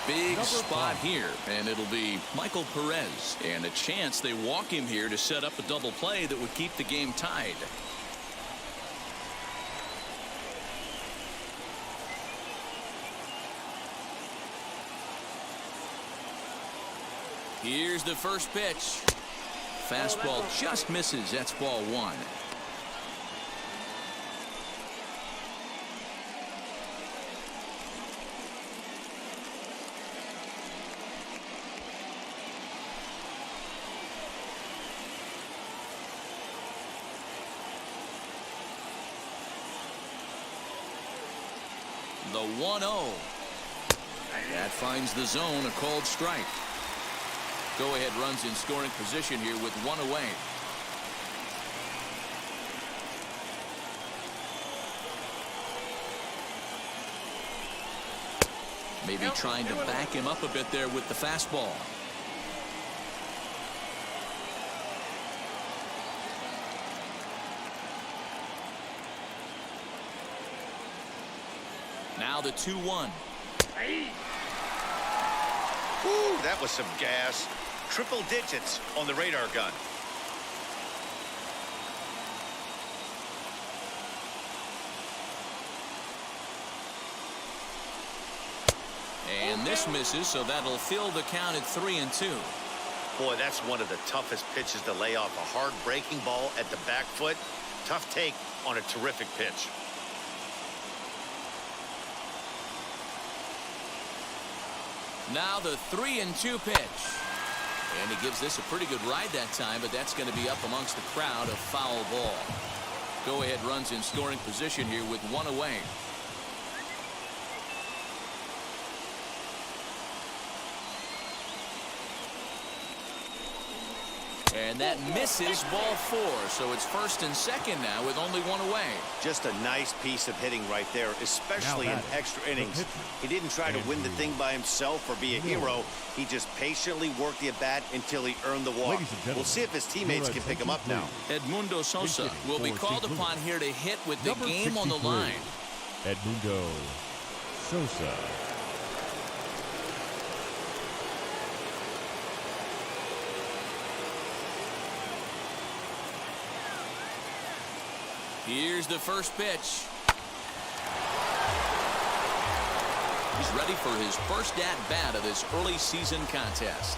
Big Number spot 5. here, and it'll be Michael Perez. And a chance they walk him here to set up a double play that would keep the game tied. Here's the first pitch. Fastball just misses. That's ball 1. The 1-0. That finds the zone, a called strike. Go-ahead runs in scoring position here with 1 away. Maybe trying to back him up a bit there with the fastball. Now the 2-1. Woo, that was some gas. Triple digits on the radar gun. And this misses, so that'll fill the count at 3-2. Boy, that's one of the toughest pitches to lay off. A hard breaking ball at the back foot. Tough take on a terrific pitch. Now the 3-2 pitch. And he gives this a pretty good ride that time, but that's going to be up amongst the crowd, a foul ball. Go-ahead runs in scoring position here with 1 away. And that misses ball 4, so it's first and second now with only 1 away. Just a nice piece of hitting right there, especially in extra innings. He didn't try to win the thing by himself or be a hero. He just patiently worked the at-bat until he earned the walk. We'll see if his teammates can pick him up now. Edmundo Sosa will be called upon here to hit with the game on the line. Edmundo Sosa. Here's the first pitch. He's ready for his first at-bat of this early season contest.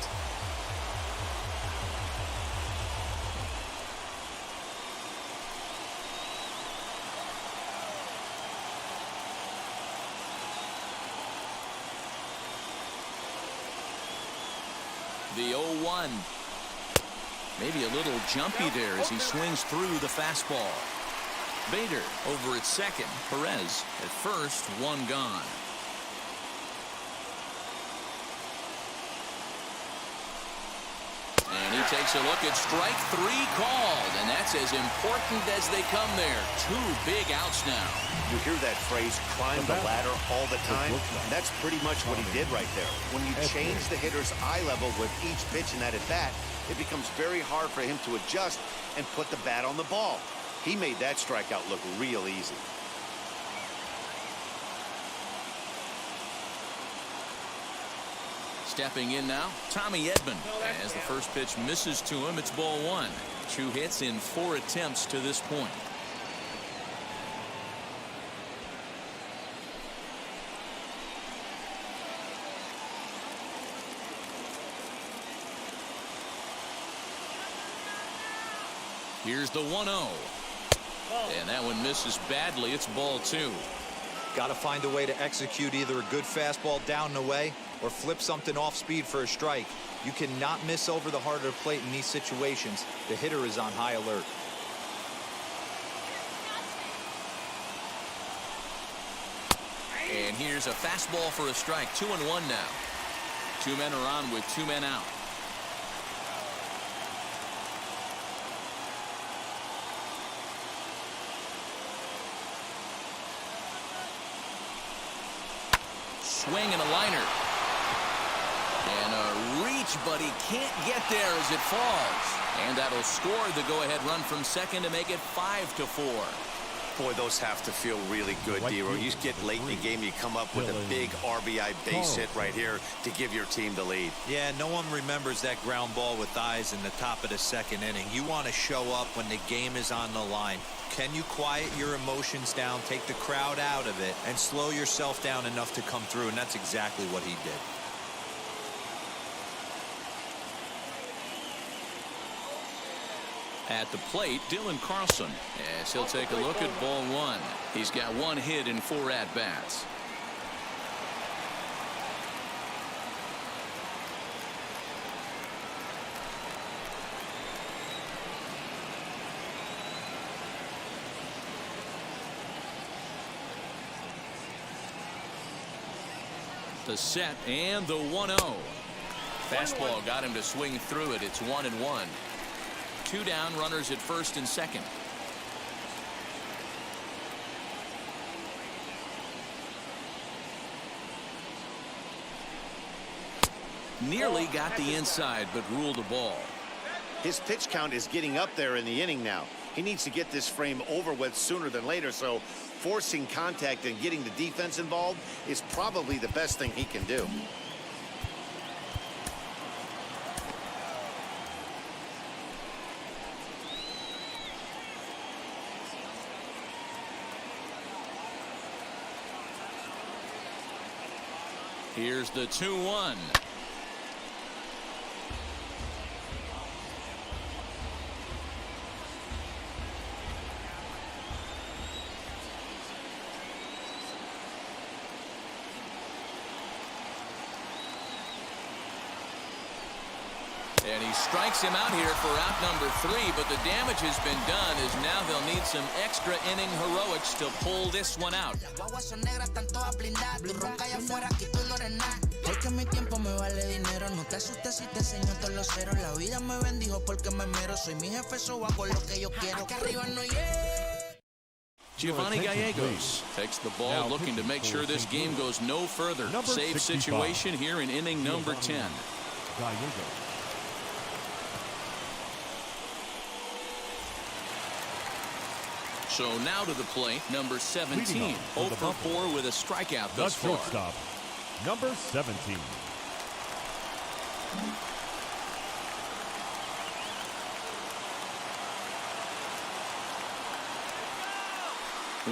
The 0-1. Maybe a little jumpy there as he swings through the fastball. Bader over at second. Perez at first. 1 gone. And he takes a look at strike 3 called, and that's as important as they come there. 2 big outs now. You hear that phrase, climb the ladder all the time? That's pretty much what he did right there. When you change the hitter's eye level with each pitch in that at-bat, it becomes very hard for him to adjust and put the bat on the ball. He made that strikeout look real easy. Stepping in now, Tommy Edman. As the first pitch misses to him, it's ball 1. 2 hits in 4 attempts to this point. Here's the 1-0. And that one misses badly. It's ball 2. Got to find a way to execute either a good fastball down the way or flip something off speed for a strike. You cannot miss over the heart of the plate in these situations. The hitter is on high alert. And here's a fastball for a strike. 2-1 now. 2 men are on with 2 men out. Swing and a liner. And a reach, but he can't get there as it falls. And that'll score the go-ahead run from second to make it 5-4. Boy, those have to feel really good, D-Roy. You get late in the game, you come up with a big RBI base hit right here to give your team the lead. Yeah, no one remembers that ground ball with eyes in the top of the second inning. You want to show up when the game is on the line. Can you quiet your emotions down, take the crowd out of it, and slow yourself down enough to come through? And that's exactly what he did. At the plate, Dylan Carlson, as he'll take a look at ball 1. He's got 1 hit in 4 at-bats. The set and the 1-0. Fastball got him to swing through it. It's 1-1. 2 down, runners at first and second. Nearly got the inside, but ruled a ball. His pitch count is getting up there in the inning now. He needs to get this frame over with sooner than later, so forcing contact and getting the defense involved is probably the best thing he can do. Here's the 2-1. And he strikes him out here for out number 3, but the damage has been done as now they'll need some extra inning heroics to pull this one out. Giovanni Gallegos takes the ball, looking to make sure this game goes no further. Save situation here in inning number 10. Gallegos. So now to the plate, number 17. 0 for 4 with a strikeout thus far. Shortstop, number 17.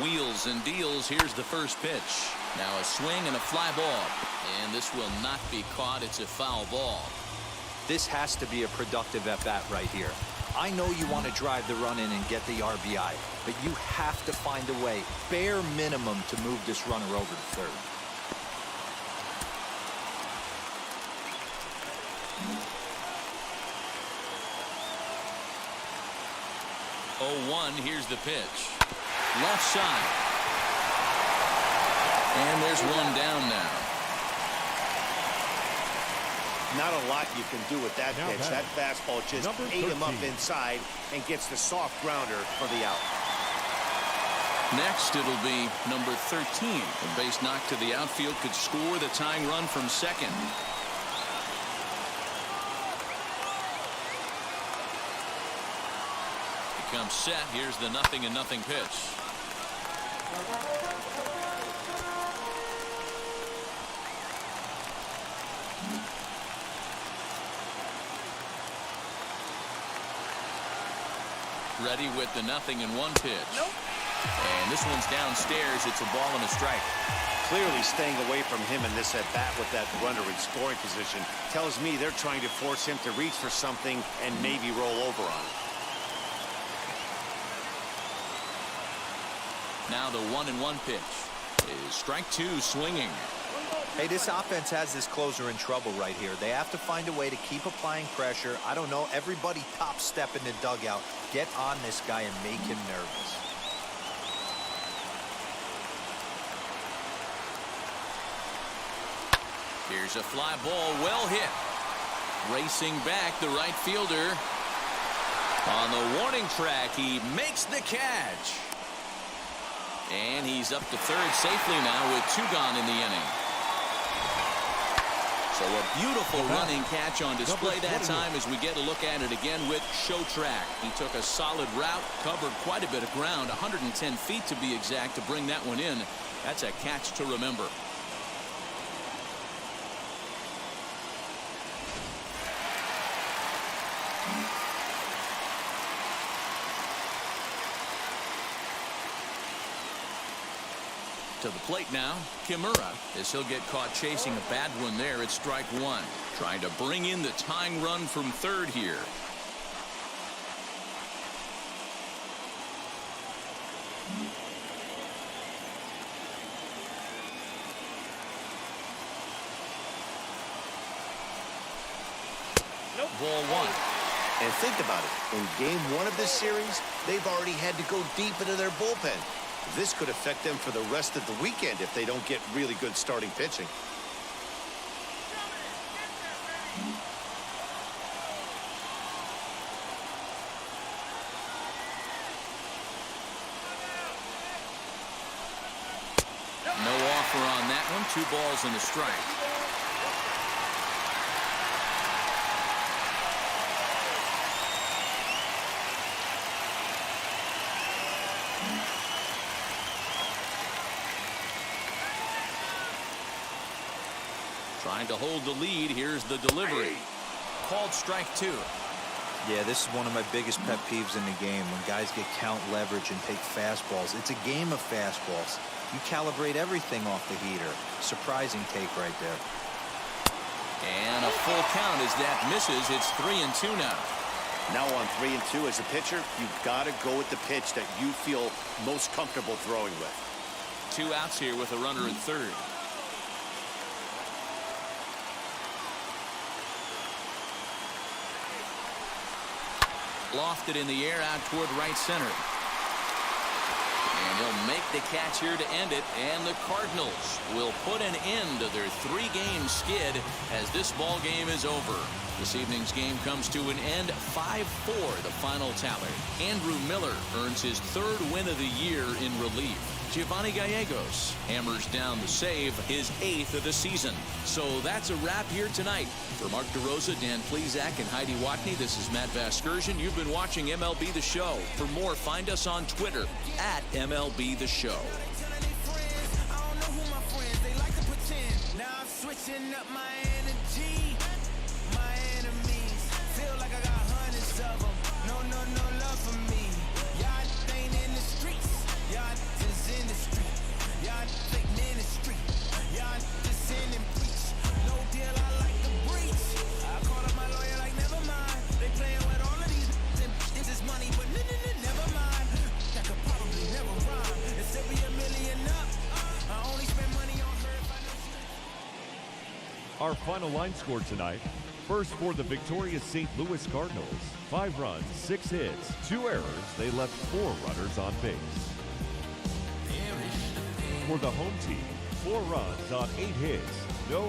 Wheels and deals. Here's the first pitch. Now a swing and a fly ball. And this will not be caught. It's a foul ball. This has to be a productive at-bat right here. I know you want to drive the run in and get the RBI, but you have to find a way, bare minimum, to move this runner over to third. Here's the pitch. Left side. And there's one down now. Not a lot you can do with that pitch. That fastball just ate him up inside and gets the soft grounder for the out. Next, it'll be number 13. A base knock to the outfield could score the tying run from second. He comes set. Here's the 0-0 pitch. Ready with the 0-1 pitch. Nope. And this one's downstairs. It's a ball and a strike. Clearly staying away from him in this at-bat with that runner in scoring position tells me they're trying to force him to reach for something and maybe roll over on it. Now the 1-1 pitch is strike two swinging. Hey, this offense has this closer in trouble right here. They have to find a way to keep applying pressure. I don't know, everybody top step in the dugout. Get on this guy and make him nervous. Here's a fly ball, well hit. Racing back, the right fielder. On the warning track, he makes the catch. And he's up to third safely now with two gone in the inning. So a beautiful running catch on display that time as we get a look at it again with Show Track. He took a solid route, covered quite a bit of ground, 110 feet to be exact, to bring that one in. That's a catch to remember. To the plate now, Kimura, as he'll get caught chasing a bad one there at strike one. Trying to bring in the tying run from third here. Ball one. And think about it. In game one of this series, they've already had to go deep into their bullpen. This could affect them for the rest of the weekend if they don't get really good starting pitching. No offer on that one. 2 balls and a strike. Trying to hold the lead. Here's the delivery. Called strike two. Yeah, this is one of my biggest pet peeves in the game, when guys get count leverage and take fastballs. It's a game of fastballs. You calibrate everything off the heater. Surprising take right there. And a full count as that misses. It's 3-2 now. Now on 3-2 as a pitcher, you've got to go with the pitch that you feel most comfortable throwing with. 2 outs here with a runner at third. Lofted in the air out toward right center. And he'll make the catch here to end it. And the Cardinals will put an end to their 3-game skid as this ball game is over. This evening's game comes to an end, 5-4 the final tally. Andrew Miller earns his 3rd win of the year in relief. Giovanni Gallegos hammers down the save, his 8th of the season. So that's a wrap here tonight. For Mark DeRosa, Dan Plezak, and Heidi Watney, this is Matt Vasgersian. You've been watching MLB The Show. For more, find us on Twitter at MLB The Show. Switching up my energy, my enemies feel like I got hundreds of them. No love for me. Y'all ain't in the streets, y'all just in the street. Y'all fake ministry, y'all just sin and preach. No deal, I like the breach. I call up my lawyer like never mind. They playing with all of these and this is money, but never mind. That could probably never rhyme. It's still be $1 million up. I only spend money on her if I know she. Our final line score tonight. First for the victorious St. Louis Cardinals. 5 runs, 6 hits, 2 errors. They left 4 runners on base. For the home team, 4 runs on 8 hits, no errors.